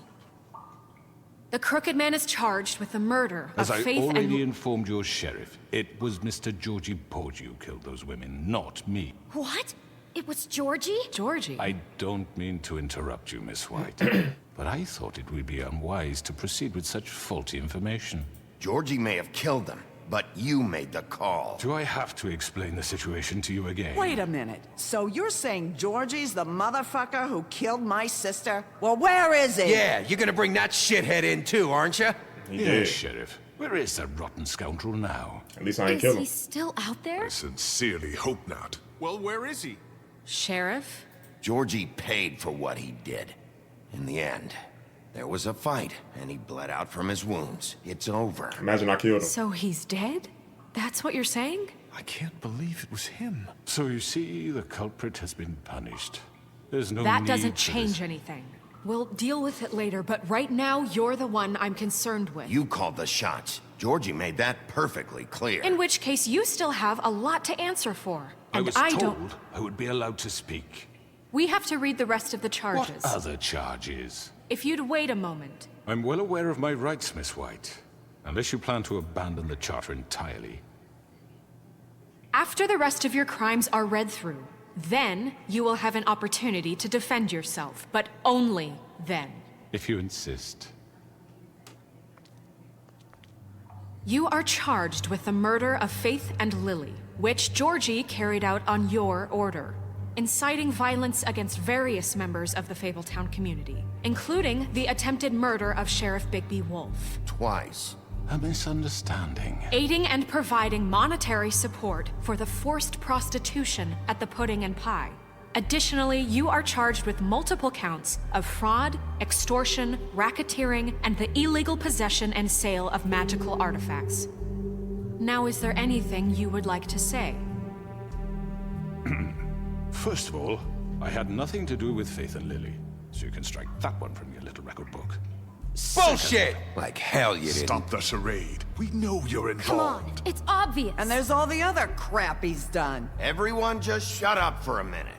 The Crooked Man is charged with the murder As of I Faith already and... informed your sheriff, it was Mr. Georgie Porgy who killed those women, not me. What? It was Georgie? Georgie? I don't mean to interrupt you, Miss White, but I thought it would be unwise to proceed with such faulty information. Georgie may have killed them, but you made the call. Do I have to explain the situation to you again? Wait a minute. So you're saying Georgie's the motherfucker who killed my sister? Well, where is he? Yeah, you're gonna bring that shithead in too, aren't you? Yes, Sheriff. Where is that rotten scoundrel now? At least I ain't Is kill he him. still out there? I sincerely hope not. Well, where is he? Sheriff? Georgie paid for what he did. In the end, there was a fight, and he bled out from his wounds. It's over. Imagine I killed him. So he's dead? That's what you're saying? I can't believe it was him. So you see, the culprit has been punished. There's no That need doesn't for change this. anything. We'll deal with it later, but right now, you're the one I'm concerned with. You called the shots. Georgie made that perfectly clear. In which case, you still have a lot to answer for. I And was I told don't... I would be allowed to speak. We have to read the rest of the charges. What other charges? If you'd wait a moment. I'm well aware of my rights, Miss White. Unless you plan to abandon the charter entirely. After the rest of your crimes are read through, then you will have an opportunity to defend yourself, but only then. If you insist. You are charged with the murder of Faith and Lily, which Georgie carried out on your order, inciting violence against various members of the Fabletown community, including the attempted murder of Sheriff Bigby Wolf. Twice. A misunderstanding. Aiding and providing monetary support for the forced prostitution at the Pudding and Pie. Additionally, you are charged with multiple counts of fraud, extortion, racketeering, and the illegal possession and sale of magical artifacts. Now, is there anything you would like to say? First of all, I had nothing to do with Faith and Lily, so you can strike that one from your little record book. Bullshit! Like hell you didn't. Stop the charade. We know you're involved. Come on, it's obvious. And there's all the other crap he's done. Everyone just shut up for a minute.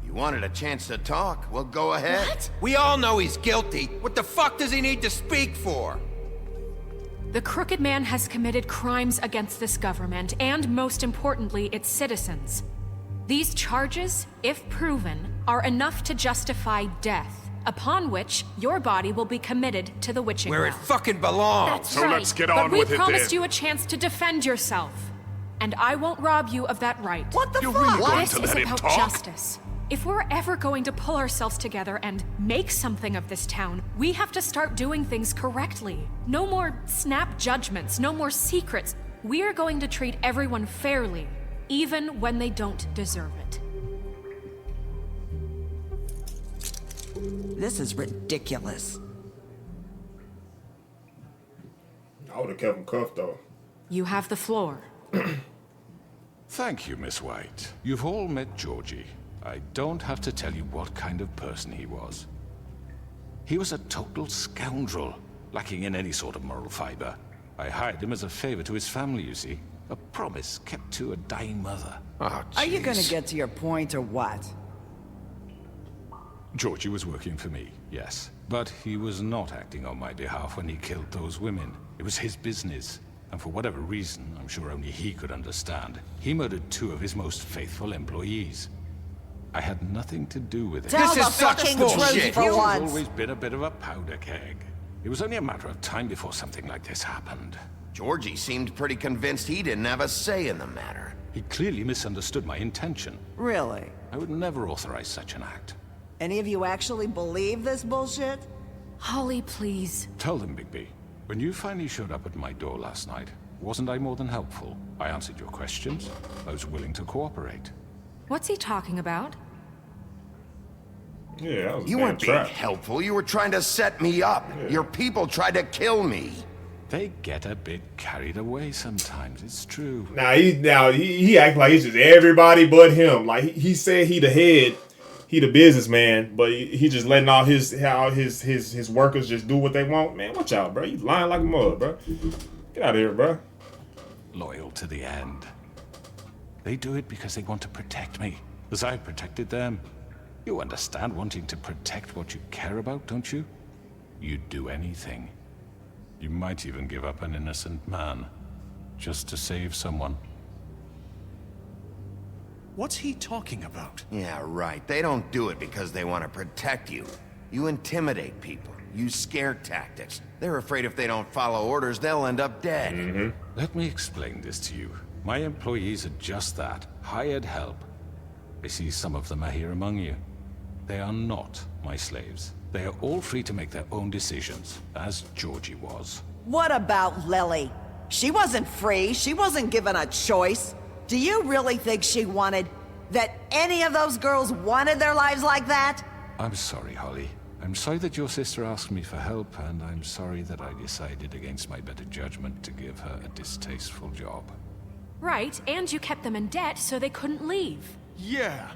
You wanted a chance to talk? Well, go ahead. What? We all know he's guilty. What the fuck does he need to speak for? The Crooked Man has committed crimes against this government, and most importantly, its citizens. These charges, if proven, are enough to justify death, upon which your body will be committed to the witching Where it well. fucking belongs. That's So right. let's get on with it But we promised then. you a chance to defend yourself, and I won't rob you of that right. What the You're fuck? really going This to is let him about talk? justice. If we're ever going to pull ourselves together and make something of this town, we have to start doing things correctly. No more snap judgments, no more secrets. We are going to treat everyone fairly, even when they don't deserve it. This is ridiculous. I would have kept him cuffed though. You have the floor. Thank you, Miss White. You've all met Georgie. I don't have to tell you what kind of person he was. He was a total scoundrel, lacking in any sort of moral fiber. I hired him as a favor to his family, you see. A promise kept to a dying mother. Oh, Are you gonna jeez. get to your point or what? Georgie was working for me, yes. But he was not acting on my behalf when he killed those women. It was his business. And for whatever reason, I'm sure only he could understand, he murdered 2 of his most faithful employees. I had nothing to do with it. Tell This the is such fucking bullshit. truth for He's once. always been a bit of a powder keg. It was only a matter of time before something like this happened. Georgie seemed pretty convinced he didn't have a say in the matter. He clearly misunderstood my intention. Really? I would never authorize such an act. Any of you actually believe this bullshit? Holly, please. Tell them, Bigby. When you finally showed up at my door last night, wasn't I more than helpful? I answered your questions. I was willing to cooperate. What's he talking about? Yeah, that was a You damn weren't being trap. helpful. You were trying to set me up. Yeah. Your people tried to kill me. They get a bit carried away sometimes, it's true. He act like it's just everybody but him. Like he said he the head, he the businessman, but he just letting all his workers just do what they want. Man, watch out, bro. You lying like a mud, bro. Get out of here, bro. Loyal to the end. They do it because they want to protect me, as I protected them. You understand wanting to protect what you care about, don't you? You'd do anything. You might even give up an innocent man, just to save someone. What's he talking about? Yeah, right. They don't do it because they want to protect you. You intimidate people. Use scare tactics. They're afraid if they don't follow orders, they'll end up dead. Let me explain this to you. My employees are just that, hired help. I see some of them are here among you. They are not my slaves. They are all free to make their own decisions, as Georgie was. What about Lily? She wasn't free. She wasn't given a choice. Do you really think she wanted... that any of those girls wanted their lives like that? I'm sorry, Holly. I'm sorry that your sister asked me for help, and I'm sorry that I decided against my better judgment to give her a distasteful job. Right, and you kept them in debt so they couldn't leave. Yeah.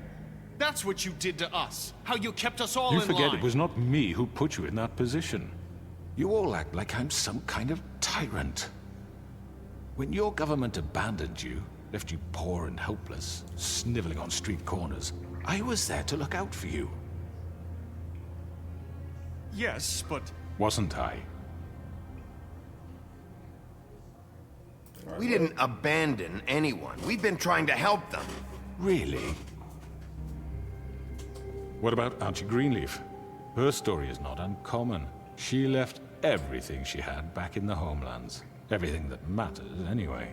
That's what you did to us. How you kept us all You in forget line. it was not me who put you in that position. You all act like I'm some kind of tyrant. When your government abandoned you, left you poor and helpless, sniveling on street corners, I was there to look out for you. Yes, but... Wasn't I? We didn't abandon anyone. We've been trying to help them. Really? What about Auntie Greenleaf? Her story is not uncommon. She left everything she had back in the homelands. Everything that mattered, anyway.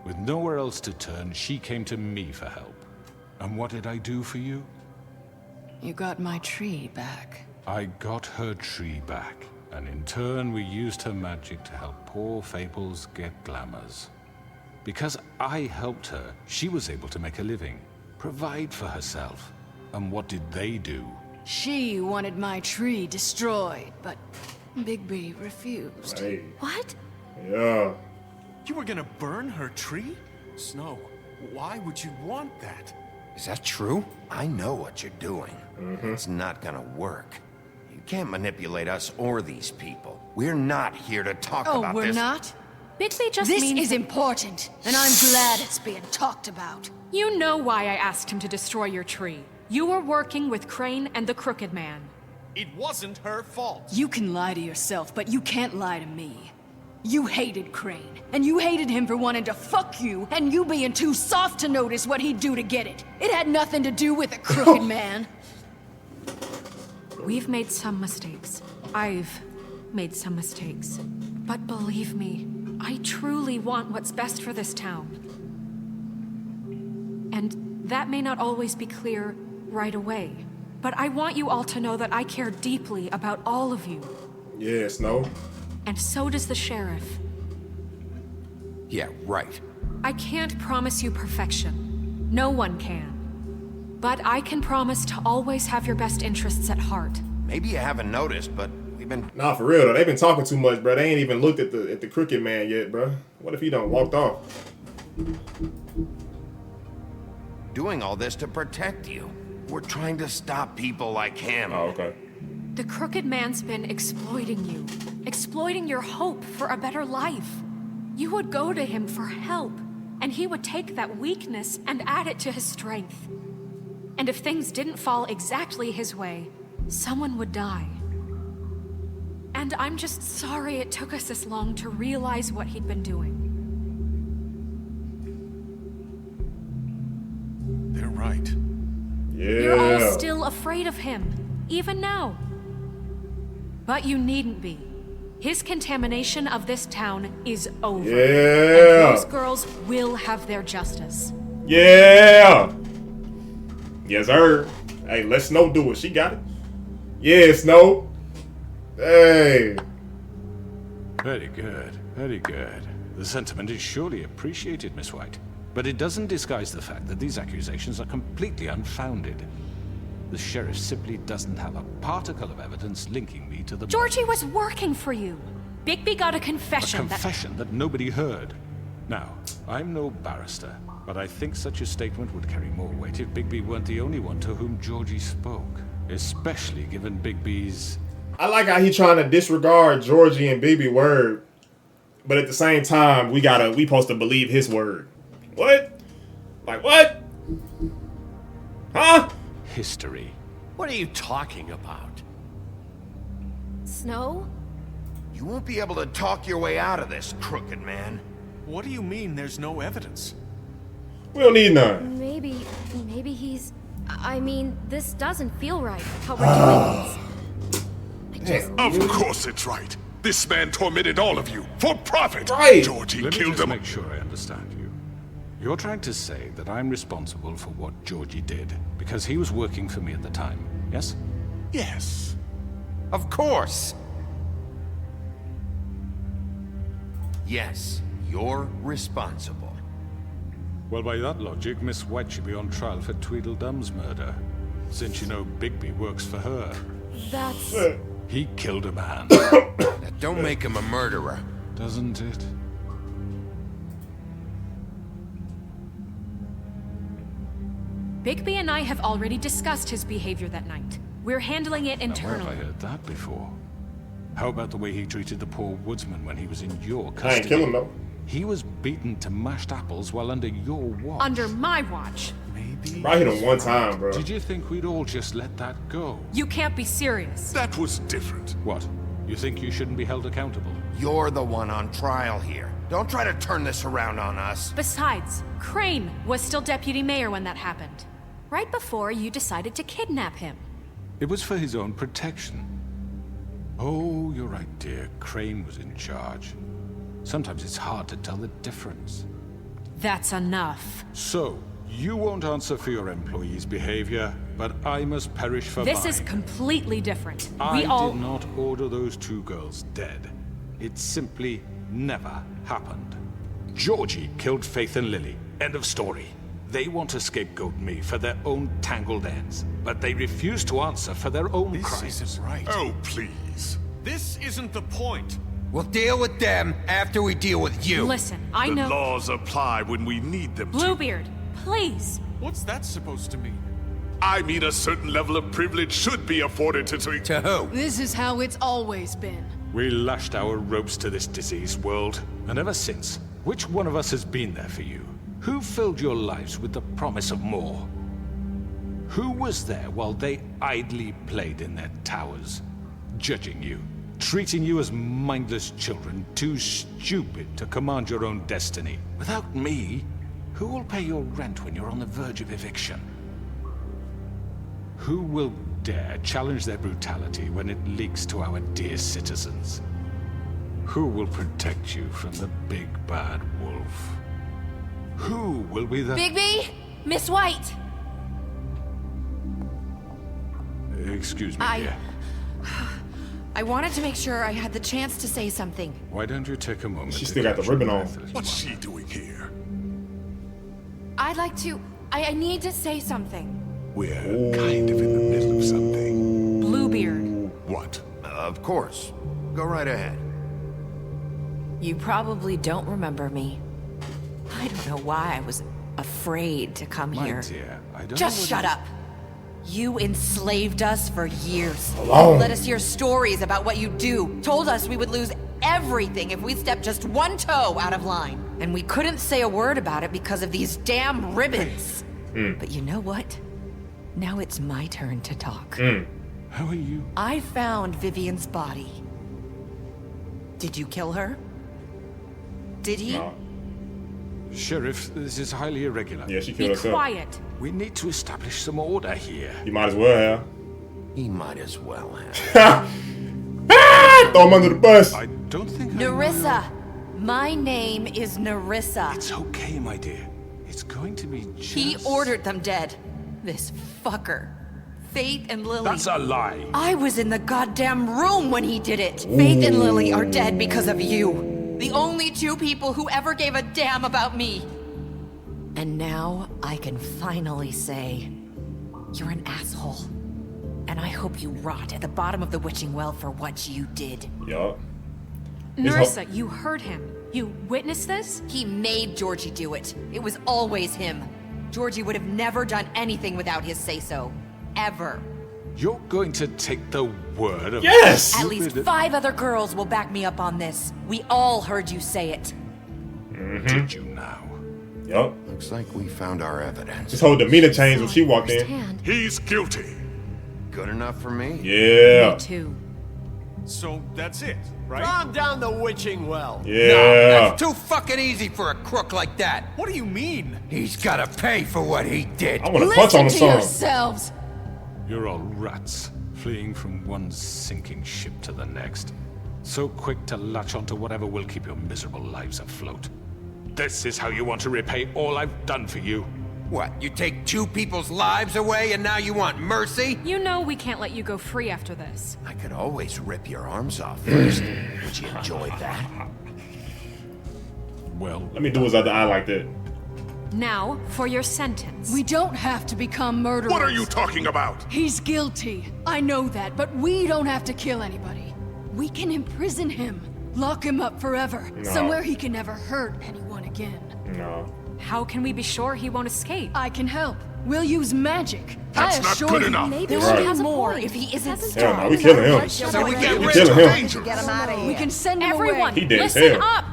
With nowhere else to turn, she came to me for help. And what did I do for you? You got my tree back. I got her tree back, and in turn we used her magic to help poor Fables get glamours. Because I helped her, she was able to make a living, provide for herself. And what did they do? She wanted my tree destroyed, but Bigby refused. Hey. What? Yeah. You were gonna burn her tree? Snow, why would you want that? Is that true? I know what you're doing. It's not gonna work. You can't manipulate us or these people. We're not here to talk about this. Oh, we're not? Bigby just This means is important, and I'm glad it's being talked about. You know why I asked him to destroy your tree. You were working with Crane and the Crooked Man. It wasn't her fault. You can lie to yourself, but you can't lie to me. You hated Crane, and you hated him for wanting to fuck you, and you being too soft to notice what he'd do to get it. It had nothing to do with the Crooked Man. We've made some mistakes. I've made some mistakes. But believe me, I truly want what's best for this town. And that may not always be clear right away. But I want you all to know that I care deeply about all of you. Yeah, Snow. And so does the sheriff. Yeah, right. I can't promise you perfection. No one can. But I can promise to always have your best interests at heart. Maybe you haven't noticed, but we've been... Nah, for real though. They've been talking too much, bro. They ain't even looked at the Crooked Man yet, bro. What if he done walked off? Doing all this to protect you. We're trying to stop people like him. Oh, okay. The Crooked Man's been exploiting you. Exploiting your hope for a better life. You would go to him for help, and he would take that weakness and add it to his strength. And if things didn't fall exactly his way, someone would die. And I'm just sorry it took us this long to realize what he'd been doing. They're right. Yeah. You're all still afraid of him, even now. But you needn't be. His contamination of this town is over. Yeah. And those girls will have their justice. Yeah. Yes, sir. Hey, let Snow do it. She got it. Yeah, Snow. Hey. Very good. Very good. The sentiment is surely appreciated, Miss White. But it doesn't disguise the fact that these accusations are completely unfounded. The sheriff simply doesn't have a particle of evidence linking me to the... Georgie was working for you. Bigby got a confession. A confession that nobody heard. Now, I'm no barrister, but I think such a statement would carry more weight if Bigby weren't the only one to whom Georgie spoke. Especially given Bigby's... I like how he trying to disregard Georgie and Bigby word, but at the same time, we supposed to believe his word. What? Like what? Huh? History. What are you talking about? Snow? You won't be able to talk your way out of this, Crooked Man. What do you mean there's no evidence? We don't need none. Maybe he's... I mean, this doesn't feel right, how we're doing this. Of course it's right. This man tormented all of you for profit. Right. Georgie Let me killed just them. make sure I understand you. You're trying to say that I'm responsible for what Georgie did because he was working for me at the time, yes? Yes. Of course. Yes, you're responsible. Well, by that logic, Miss White should be on trial for Tweedledum's murder, since you know Bigby works for her. That's... He killed a man. That don't make him a murderer. Doesn't it? Bigby and I have already discussed his behavior that night. We're handling it internally. Where have I heard that before? How about the way he treated the poor woodsman when he was in your custody? I ain't kill him though. He was beaten to mashed apples while under your watch. Under my watch. Maybe. I hit him one time, bro. Did you think we'd all just let that go? You can't be serious. That was different. What? You think you shouldn't be held accountable? You're the one on trial here. Don't try to turn this around on us. Besides, Crane was still deputy mayor when that happened. Right before you decided to kidnap him. It was for his own protection. Oh, you're right, dear. Crane was in charge. Sometimes it's hard to tell the difference. That's enough. So, you won't answer for your employees' behavior, but I must perish for This mine. is completely different. I We all... did not order those two girls dead. It simply never happened. Georgie killed Faith and Lily. End of story. They want to scapegoat me for their own tangled ends, but they refuse to answer for their own crimes. This isn't right. Oh, please. This isn't the point. We'll deal with them after we deal with you. Listen, I The know. laws apply when we need them to. Bluebeard, please. What's that supposed to mean? I mean a certain level of privilege should be afforded to who? This is how it's always been. We lashed our ropes to this diseased world, and ever since, which one of us has been there for you? Who filled your lives with the promise of more? Who was there while they idly played in their towers, judging you, treating you as mindless children, too stupid to command your own destiny? Without me, who will pay your rent when you're on the verge of eviction? Who will dare challenge their brutality when it leaks to our dear citizens? Who will protect you from the big bad wolf? Who will be the— Bigby! Miss White! Excuse me, dear. I wanted to make sure I had the chance to say something. Why don't you take a moment? She still got the ribbon on. What's she doing here? I'd like to... I need to say something. We're kind of in the middle of something. Bluebeard. What? Of course. Go right ahead. You probably don't remember me. I don't know why I was afraid to come My here. dear, I don't Just know shut up. You enslaved us for years. Alone. Let us hear stories about what you do. Told us we would lose everything if we stepped just one toe out of line. And we couldn't say a word about it because of these damn ribbons. But you know what? Now it's my turn to talk. How are you? I found Vivian's body. Did you kill her? Did he? No. Sheriff, this is highly irregular. Yeah, she killed Be herself. quiet. We need to establish some order here. You might as well have. He might as well have. Throw him under the bus. I don't think Nerissa. My name is Nerissa. It's okay, my dear. It's going to be just... He ordered them dead. This fucker. Faith and Lily. That's a lie. I was in the goddamn room when he did it. Faith and Lily are dead because of you. The only two people who ever gave a damn about me. And now I can finally say, you're an asshole. And I hope you rot at the bottom of the witching well for what you did. Yup. Nerissa, you heard him. You witnessed this? He made Georgie do it. It was always him. Georgie would have never done anything without his say-so. Ever. You're going to take the word of... Yes! At least 5 other girls will back me up on this. We all heard you say it. Did you now? Yup. Looks like we found our evidence. His whole demeanor changed when she walked in. He's guilty. Good enough for me? Yeah. Me too. So that's it, right? Calm down the witching well. Yeah. No, that's too fucking easy for a crook like that. What do you mean? He's gotta pay for what he did. I want to punch on the Listen to song. yourselves. You're all rats, fleeing from one sinking ship to the next. So quick to latch onto whatever will keep your miserable lives afloat. This is how you want to repay all I've done for you. What, you take 2 people's lives away and now you want mercy? You know we can't let you go free after this. I could always rip your arms off first. Would you enjoy that? Well, Let me do his other eye like that. Now, for your sentence. We don't have to become murderers. What are you talking about? He's guilty. I know that, but we don't have to kill anybody. We can imprison him. Lock him up forever. No. Somewhere he can never hurt anyone again. No. How can we be sure he won't escape? I can help. We'll use magic. That's I not assure good you. enough. Maybe There Right. will has be a more point. if he isn't Hell strong. no, we killing him. So we get We rid killing of him. danger. Get him out of here. We can send him Everyone, He dead as listen hell. up.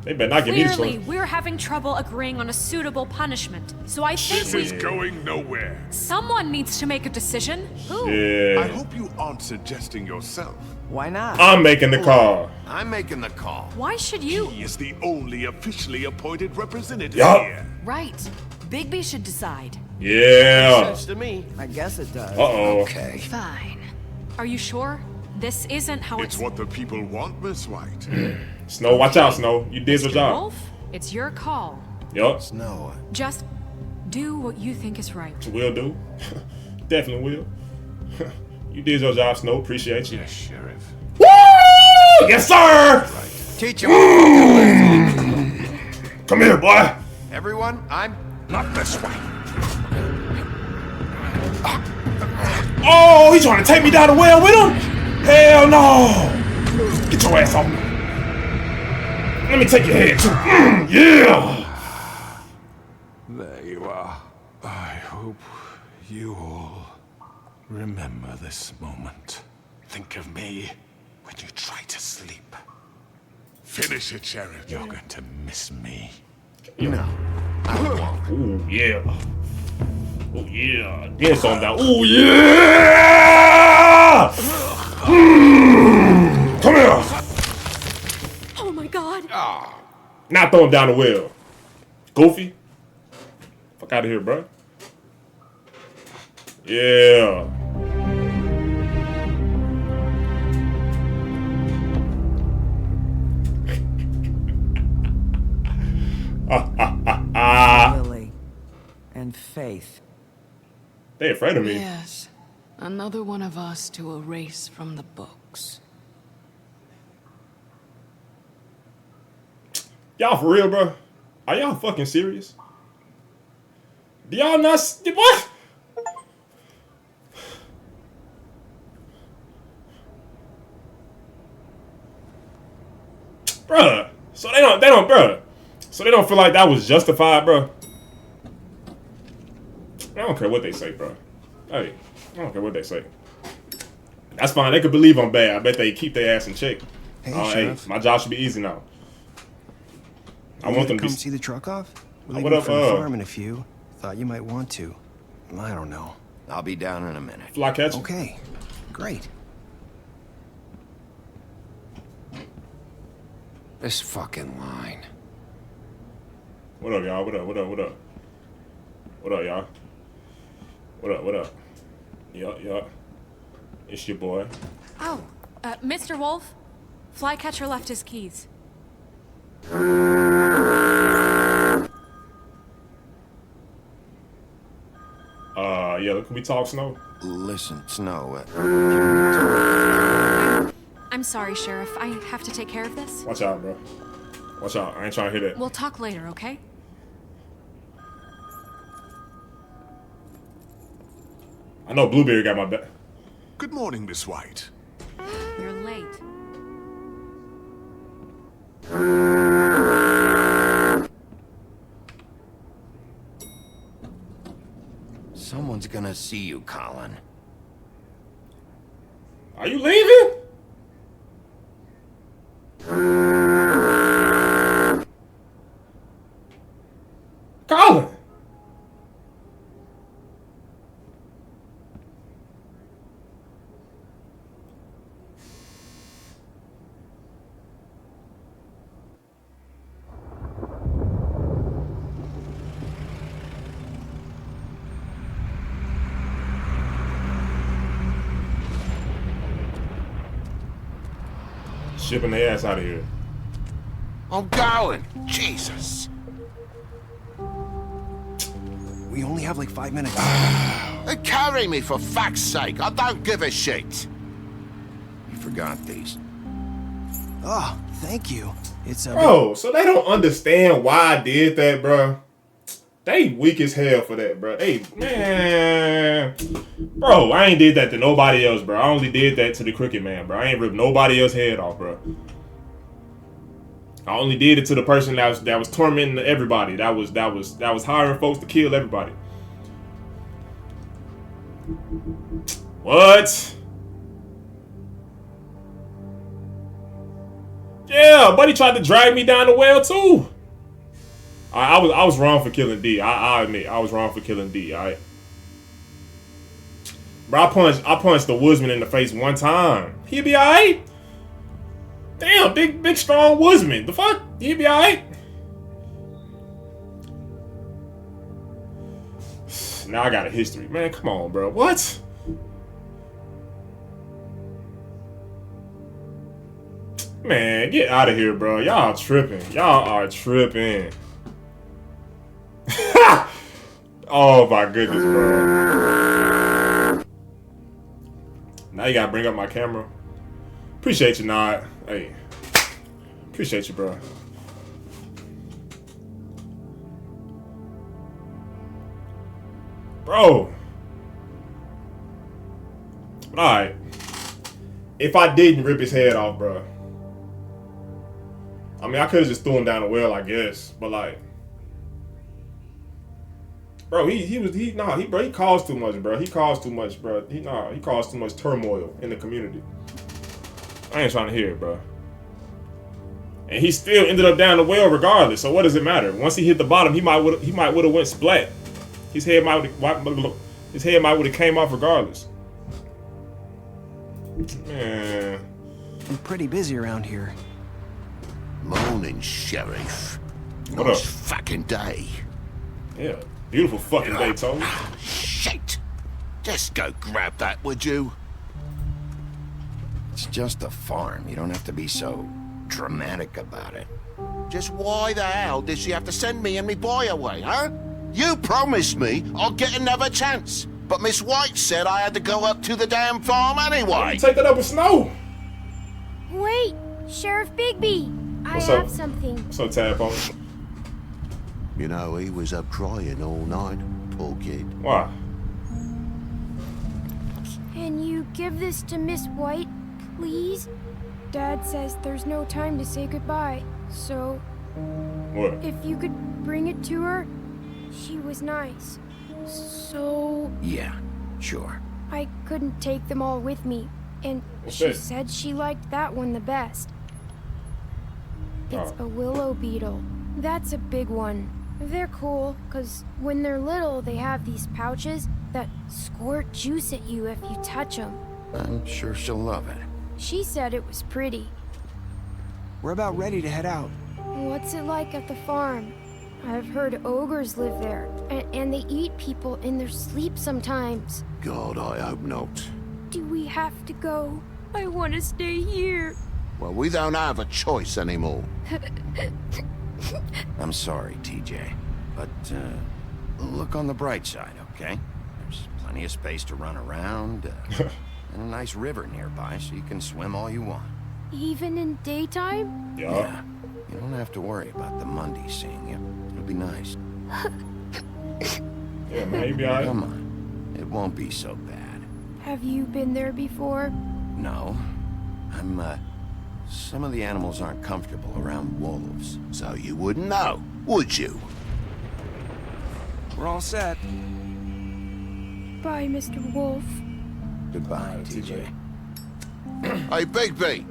They better not give me this Clearly, one. we're having trouble agreeing on a suitable punishment. So I think This is going nowhere. someone needs to make a decision. Who? I Yeah. hope you aren't suggesting yourself. Why not? I'm making the call. I'm making the call. Why should you? He is the only officially appointed representative Yup. here. Right. Bigby should decide. Yeah. Sense to me. I guess it does. Uh-oh. Okay. Fine. Are you sure? This isn't how It's what the people want, Miss White. Snow, watch out, Snow. You did your Mr. job. Wolf, it's your call. Yup. No. Just do what you think is right. Will do. Definitely will. You did your job, Snow. Appreciate you. yes, Sheriff. Woo! Yes, sir! Teach him a fucking lesson. Come here, boy. Everyone, I'm... Not this way. Oh, he's trying to take me down the well with him? Hell no! Get your ass off me. Let me take your head too. Yeah. There you are. I hope you all remember this moment. Think of me when you try to sleep. Finish it, Sheriff. You're going to miss me. No, I won't. Ooh, yeah. Oh, yeah. Dance on that. Ooh, yeah! Come here. Oh my god. Not throw him down the well. Goofy. Fuck out of here, bro. Yeah. Lily and Faith. They afraid of me. Yes. Another one of us to erase from the books. Y'all for real, bro? Are y'all fucking serious? Do y'all not... What? Bruh. So they don't, bruh. So they don't feel like that was justified, bruh. I don't care what they say, bruh. Hey, I don't care what they say. That's fine. They could believe I'm bad. I bet they keep their ass in check. Hey, my job should be easy now. I want them to come see the truck off. We're what leaving up, for the farm in a few. Thought you might want to. I don't know. I'll be down in a minute. Fly catch. Okay, great. This fucking line. What up, y'all? What up? What up? What up? What up, y'all? What up? What up? Yup. It's your boy. Oh, Mr. Wolf, Flycatcher left his keys. Yeah, can we talk, Snow? Listen, Snow, I'm sorry, Sheriff. I have to take care of this. Watch out, bro. Watch out. I ain't trying to hear that. We'll talk later, okay? I know Blueberry got my back. Good morning, Miss White. You're late. Someone's gonna see you, Colin. Are you leaving? Colin! Shipping their ass out of here. I'm going. Jesus. We only have like 5 minutes. Carry me for fuck's sake. I don't give a shit. You forgot these. Oh, thank you. It's Bro, so they don't understand why I did that, bro. They weak as hell for that, bro. Hey, man. Bro, I ain't did that to nobody else, bro. I only did that to the Crooked Man, bro. I ain't ripped nobody else's head off, bro. I only did it to the person that was tormenting everybody. That was hiring folks to kill everybody. What? Yeah, buddy tried to drag me down the well too. I was wrong for killing D. I admit I was wrong for killing D. Alright, bro. I punched the woodsman in the face one time. He'll be alright. Damn, big strong woodsman. The fuck? He'll be alright. Now I got a history, man. Come on, bro. What? Man, get out of here, bro. Y'all tripping. Y'all are tripping. Oh my goodness, bro. Now you gotta bring up my camera. Appreciate you, Nod. Hey, appreciate you, bro. Bro. Alright. if I didn't rip his head off, bro. I mean, I could have just threw him down the well, I guess. But like, bro, he caused too much, bro. He caused too much, bro. He caused too much turmoil in the community. I ain't trying to hear it, bro. And he still ended up down the well regardless. So what does it matter? Once he hit the bottom, he might would have went splat. His head might would have came off regardless. Man, I'm pretty busy around here. Morning, Sheriff. What nice up? Fucking day. Yeah, beautiful fucking day, Tony. Shit. Just go grab that, would you? It's just a farm. You don't have to be so dramatic about it. Just why the hell did she have to send me and me boy away, huh? You promised me I'll get another chance, but Miss White said I had to go up to the damn farm anyway. Take that up with Snow. Wait, Sheriff Bigby. What's I up? have something. What's up, Tadpole? You know, he was up crying all night, poor kid. Why? Can you give this to Miss White, please? Dad says there's no time to say goodbye, so... What? If you could bring it to her, she was nice. So... Yeah, sure. I couldn't take them all with me, and she said she liked that one the best. It's a willow beetle. That's a big one. They're cool, because when they're little, they have these pouches that squirt juice at you if you touch them. I'm sure she'll love it. She said it was pretty. We're about ready to head out. What's it like at the farm? I've heard ogres live there, and they eat people in their sleep sometimes. God, I hope not. Do we have to go? I want to stay here. Well, we don't have a choice anymore. I'm sorry, TJ, but look on the bright side, okay? There's plenty of space to run around, and a nice river nearby, so you can swim all you want. Even in daytime? Yeah. You don't have to worry about the Mundy seeing you. It'll be nice. Yeah, maybe I. Come on, it won't be so bad. Have you been there before? No, I'm some of the animals aren't comfortable around wolves. So you wouldn't know, would you? We're all set. Bye, Mr. Wolf. Goodbye, TJ. Hey, Bigby.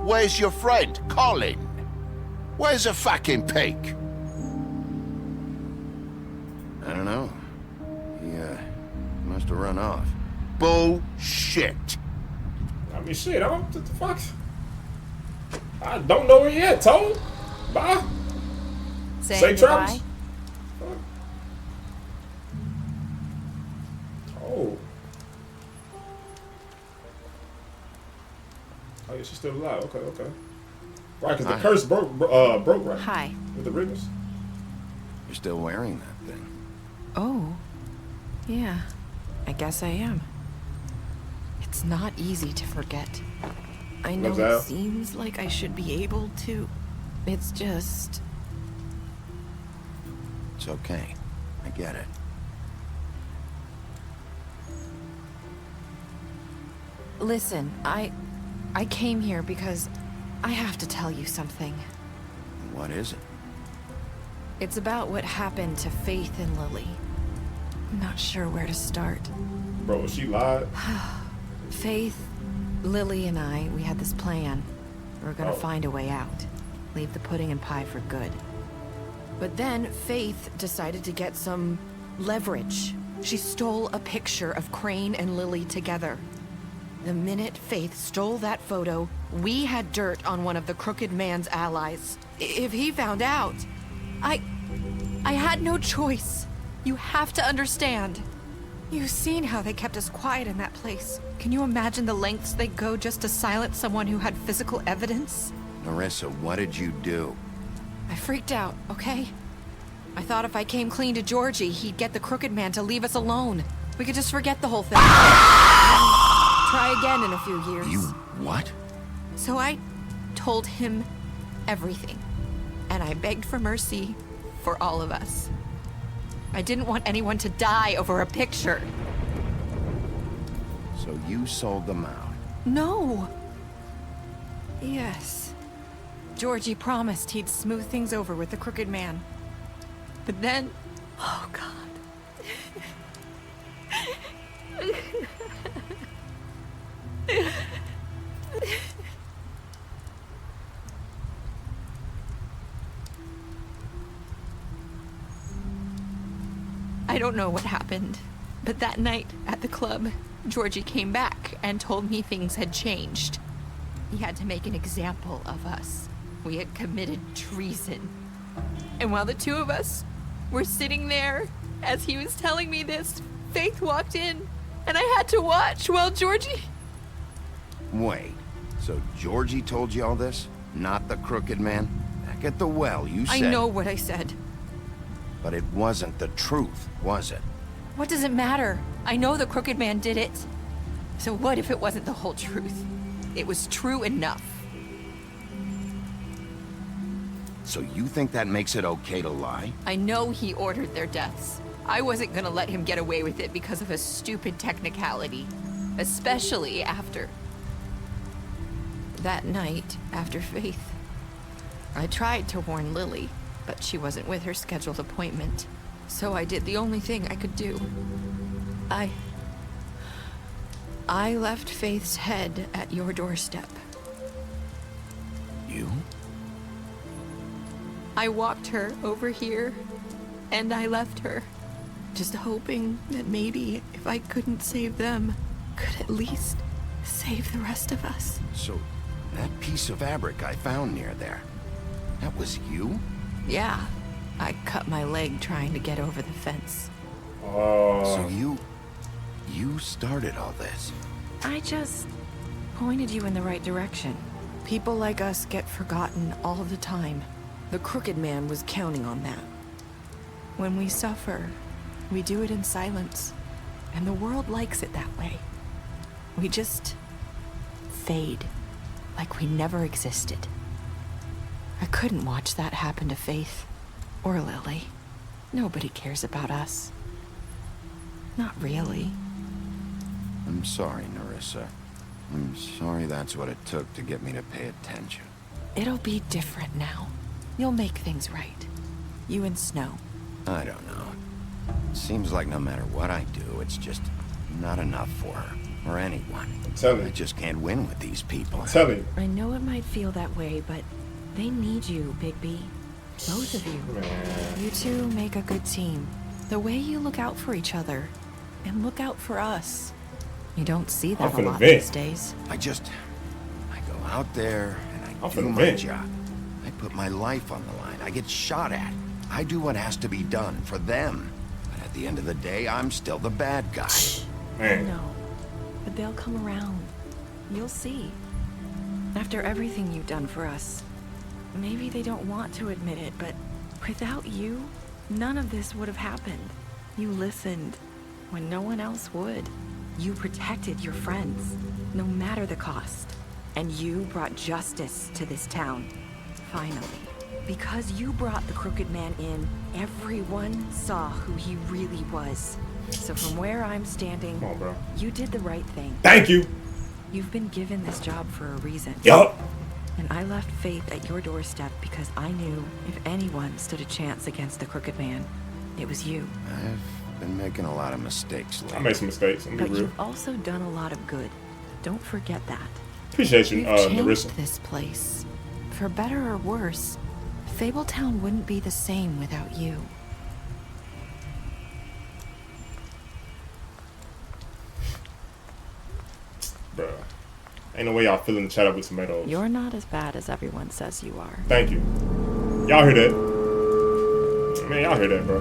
Where's your friend, Colin? Where's the fucking pig? I don't know. He must have run off. Bullshit. I mean, shit, what the fuck? I don't know where he at, Toad. Bye. Say Travis. goodbye. Oh. Oh, yeah, she's still alive. Okay. Right, because the curse broke right. Hi. With the ribbons. You're still wearing that thing. Oh. Yeah. I guess I am. It's not easy to forget. I know it seems like I should be able to. It's just... It's okay. I get it. Listen, I came here because I have to tell you something. What is it? It's about what happened to Faith and Lily. I'm not sure where to start. Bro, she lied. Faith, Lily, and I, we had this plan. We were gonna find a way out. Leave the pudding and pie for good. But then Faith decided to get some leverage. She stole a picture of Crane and Lily together. The minute Faith stole that photo, we had dirt on one of the Crooked Man's allies. If he found out, I had no choice. You have to understand. You've seen how they kept us quiet in that place. Can you imagine the lengths they go just to silence someone who had physical evidence? Narissa, what did you do? I freaked out, okay? I thought if I came clean to Georgie, he'd get the Crooked Man to leave us alone. We could just forget the whole thing. Try again in a few years. You what? So I told him everything. And I begged for mercy for all of us. I didn't want anyone to die over a picture. So you sold them out? No. Yes. Georgie promised he'd smooth things over with the Crooked Man. But then... Oh, God. I don't know what happened, but that night at the club, Georgie came back and told me things had changed. He had to make an example of us. We had committed treason. And while the two of us were sitting there, as he was telling me this, Faith walked in, and I had to watch while Georgie... Wait, so Georgie told you all this? Not the Crooked Man? Back at the well, you said... I know what I said. But it wasn't the truth, was it? What does it matter? I know the Crooked Man did it. So what if it wasn't the whole truth? It was true enough. So you think that makes it okay to lie? I know he ordered their deaths. I wasn't gonna let him get away with it because of a stupid technicality. Especially after... that night, after Faith. I tried to warn Lily, but she wasn't with her scheduled appointment. So I did the only thing I could do. I left Faith's head at your doorstep. You? I walked her over here, and I left her. Just hoping that maybe if I couldn't save them, could at least save the rest of us. So, that piece of fabric I found near there, that was you? Yeah. I cut my leg trying to get over the fence. So you started all this? I just pointed you in the right direction. People like us get forgotten all the time. The Crooked Man was counting on that. When we suffer, we do it in silence. And the world likes it that way. We just fade, like we never existed. I couldn't watch that happen to Faith. Or Lily. Nobody cares about us. Not really. I'm sorry, Nerissa. I'm sorry that's what it took to get me to pay attention. It'll be different now. You'll make things right. You and Snow. I don't know. It seems like no matter what I do, it's just not enough for her. Or anyone. I just can't win with these people. I know it might feel that way, but they need you, Bigby. Both of you. Man. You two make a good team. The way you look out for each other, and look out for us. You don't see that a lot these days. I go out there, and I do my job. I put my life on the line. I get shot at. I do what has to be done for them. But at the end of the day, I'm still the bad guy. I know. But they'll come around. You'll see. After everything you've done for us. Maybe they don't want to admit it, but without you, none of this would have happened. You listened when no one else would. You protected your friends, no matter the cost. And you brought justice to this town. Finally. Because you brought the Crooked Man in, everyone saw who he really was. So from where I'm standing, come on, bro. You did the right thing. Thank you. You've been given this job for a reason. Yup. And I left Faith at your doorstep because I knew if anyone stood a chance against the Crooked Man, it was you. I've been making a lot of mistakes lately. I made some mistakes, I'm But real. you've also done a lot of good. Don't forget that. Appreciate you, You've changed Nerissa. this place. For better or worse, Fabletown wouldn't be the same without you. Bruh. Ain't no way y'all filling the chat up with tomatoes. You're not as bad as everyone says you are. Thank you. Y'all hear that? Man, y'all hear that, bro.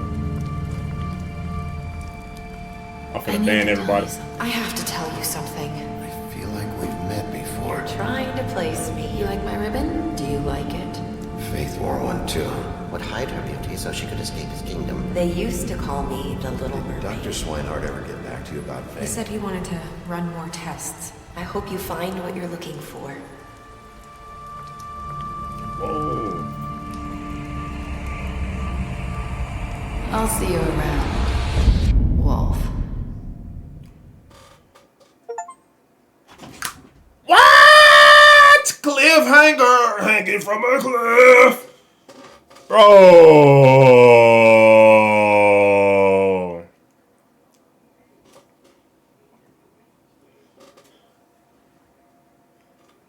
I'm finna ban everybody. I have to tell you something. I feel like we've met before. You're trying to place me. You like my ribbon? Do you like it? Faith wore one too. Would hide her beauty so she could escape his kingdom. They used to call me the Little Mermaid. Dr. Swinehart ever get back to you about Faith? He said he wanted to run more tests. I hope you find what you're looking for. Whoa. I'll see you around, Wolf. hanging from a cliff. Bro.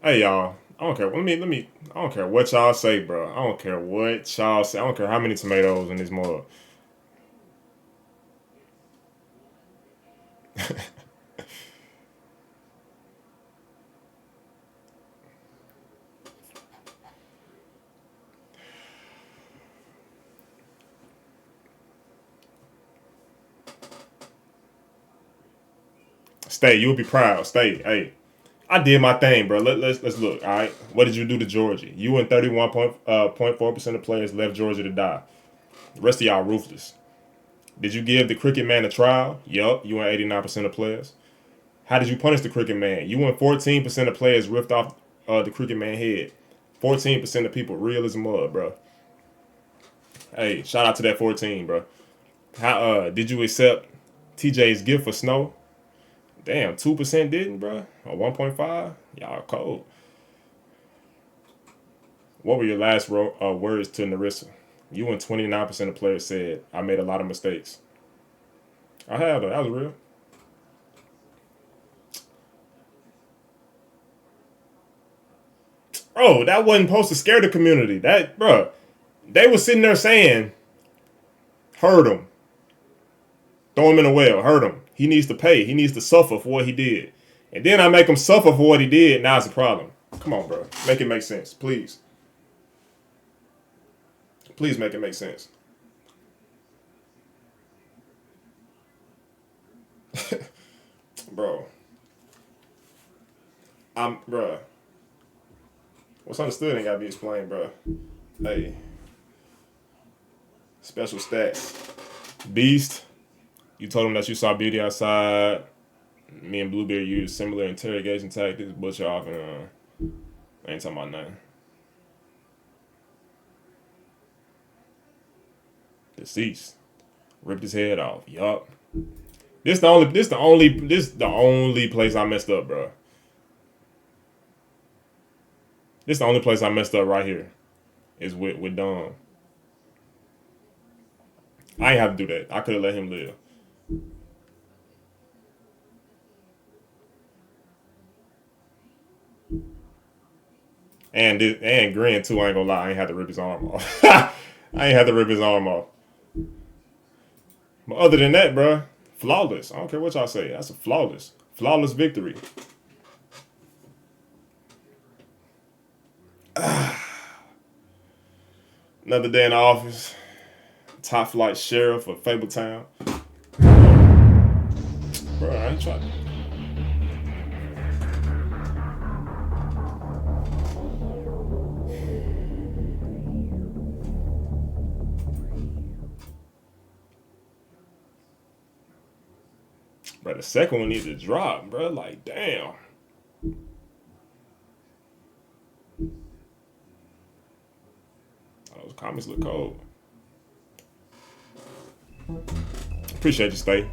Hey, y'all. I don't care. Let me. I don't care what y'all say, bro. I don't care what y'all say. I don't care how many tomatoes in this mug. Stay, you'll be proud. Stay, hey, I did my thing, bro. Let's look. All right, what did you do to Georgia? You and 31.4% of players left Georgia to die. The rest of y'all ruthless. Did you give the Cricket Man a trial? Yup, you and 89% of players. How did you punish the Cricket Man? You and 14% of players ripped off the Cricket Man head. 14% of people real as mud, bro. Hey, shout out to that 14, bro. How did you accept TJ's gift for Snow? Damn, 2% didn't, bro. Or 1.5? Y'all cold. What were your last words to Narissa? You and 29% of players said, I made a lot of mistakes. I have, though. That was real. Bro, that wasn't supposed to scare the community. That, bro, they was sitting there saying, hurt him. Throw him in a well. Hurt him. He needs to pay. He needs to suffer for what he did. And then I make him suffer for what he did. Now it's a problem. Come on, bro. Make it make sense. Please. Please make it make sense. Bro. Bro. What's understood ain't gotta be explained, bro. Hey. Special stats. Beast. You told him that you saw Beauty outside. Me and Bluebeard used similar interrogation tactics. Butcher off and I ain't talking about nothing. Deceased. Ripped his head off. Yup. This the only place I messed up, bro. This the only place I messed up right here. Is with Dom. I ain't have to do that. I could have let him live. And Grin too, I ain't gonna lie, I ain't had to rip his arm off. I ain't had to rip his arm off. But other than that, bro, flawless. I don't care what y'all say. That's a flawless victory. Another day in the office. Top flight sheriff of Fabletown. Bro, I ain't trying. Bro, the second one needs to drop, bro. Like, damn. Those comments look cold. Appreciate you, Stay.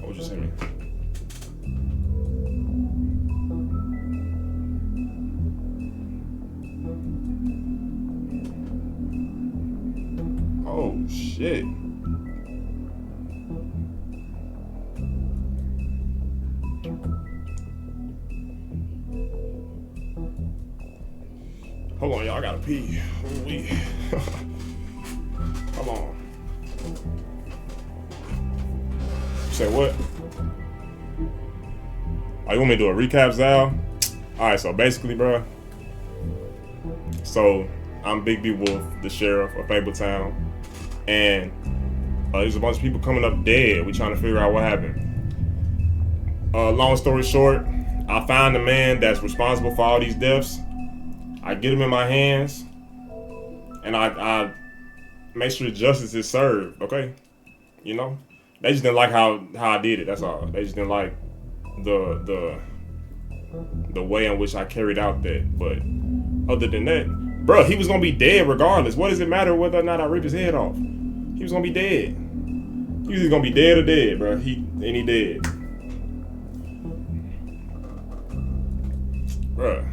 What was you saying? Oh, shit. Hold on, y'all. I gotta pee. Holy. Come on. Say what? Oh, you want me to do a recap, Zal? Alright, so basically, bro. So, I'm Big B Wolf, the sheriff of Fabletown. And there's a bunch of people coming up dead. We're trying to figure out what happened. Long story short, I found the man that's responsible for all these deaths. I get him in my hands. And I make sure justice is served, okay? You know? They just didn't like how I did it, that's all. They just didn't like the way in which I carried out that. But other than that, bro, he was gonna be dead regardless. What does it matter whether or not I rip his head off? He was gonna be dead. He was either gonna be dead or dead, bro. He dead. Bruh.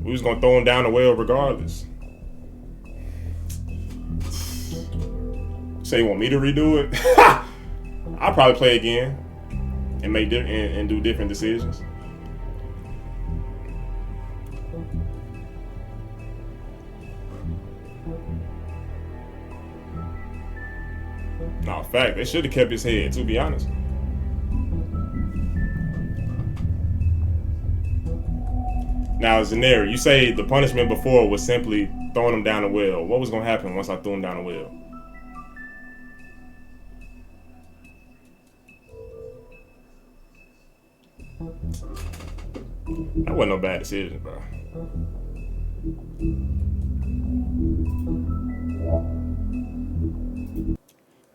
We was gonna throw him down the well regardless. Say you want me to redo it? I'll probably play again and make and do different decisions. No, fact, they should have kept his head, to be honest. Now, Zaneri, you say the punishment before was simply throwing him down the well. What was going to happen once I threw him down the well? That wasn't no bad decision, bro.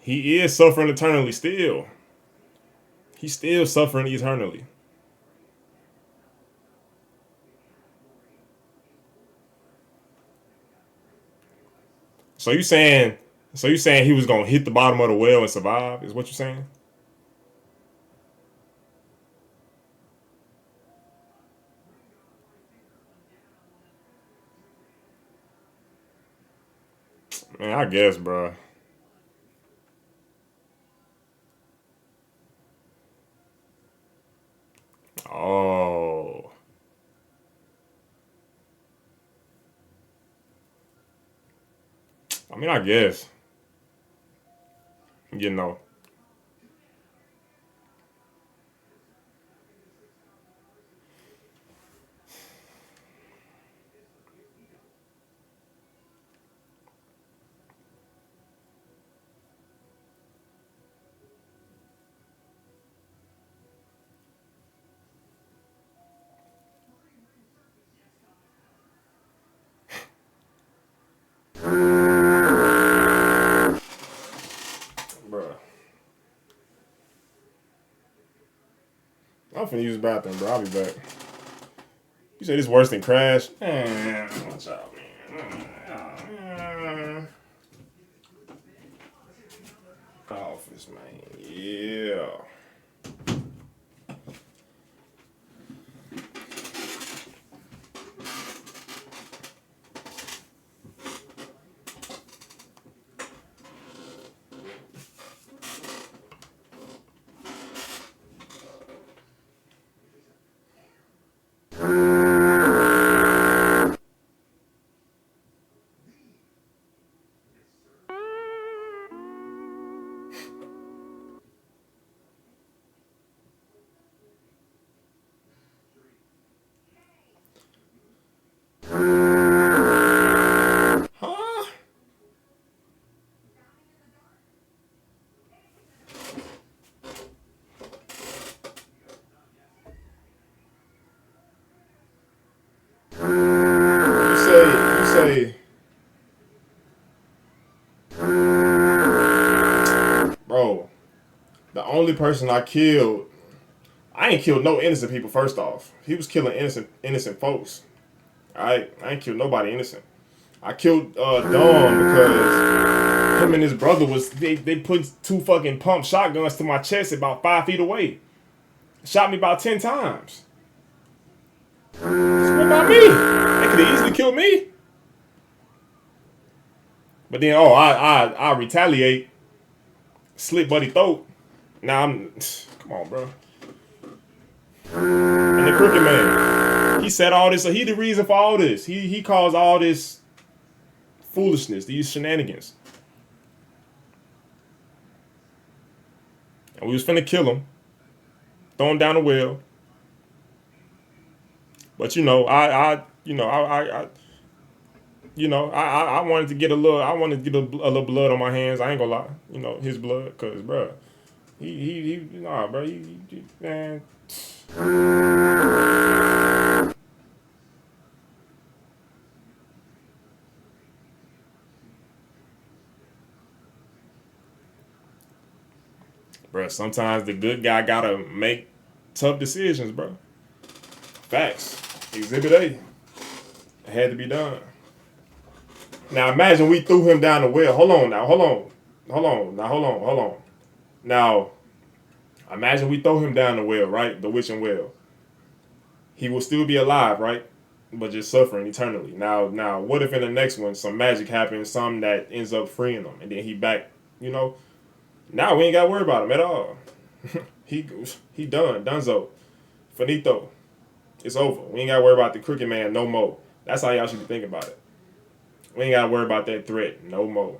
He is suffering eternally still. He's still suffering eternally. So you saying he was gonna hit the bottom of the well and survive, is what you're saying? Man, I guess, bro. Oh. I mean, I guess. You know. I'm finna use the bathroom, bro. I'll be back. You said it's worse than Crash? Man, watch out, man. Office, man. Yeah. Bro, the only person I killed, I ain't killed no innocent people. First off, he was killing innocent folks. I ain't killed nobody innocent. I killed Dom because him and his brother they put 2 fucking pump shotguns to my chest about 5 feet away. Shot me about 10 times. What about me? They could have easily killed me. But then, I retaliate, slit buddy throat. Now I'm, come on, bro. And the Crooked Man, he said all this, so he the reason for all this. He caused all this foolishness, these shenanigans. And we was finna kill him, throw him down the well. But I wanted to get a little blood on my hands. I ain't gonna lie, his blood, cause bro, man. Bro, sometimes the good guy gotta make tough decisions, bro. Facts. Exhibit A. It had to be done. Now imagine we threw him down the well. Hold on. Now, imagine we throw him down the well, right? The witching well. He will still be alive, right? but just suffering eternally. Now, what if in the next one some magic happens, something that ends up freeing him, and then he back, you know? Now we ain't got to worry about him at all. he done, donezo, finito. It's over. We ain't got to worry about the Crooked Man no more. That's how y'all should be thinking about it. We ain't got to worry about that threat no more.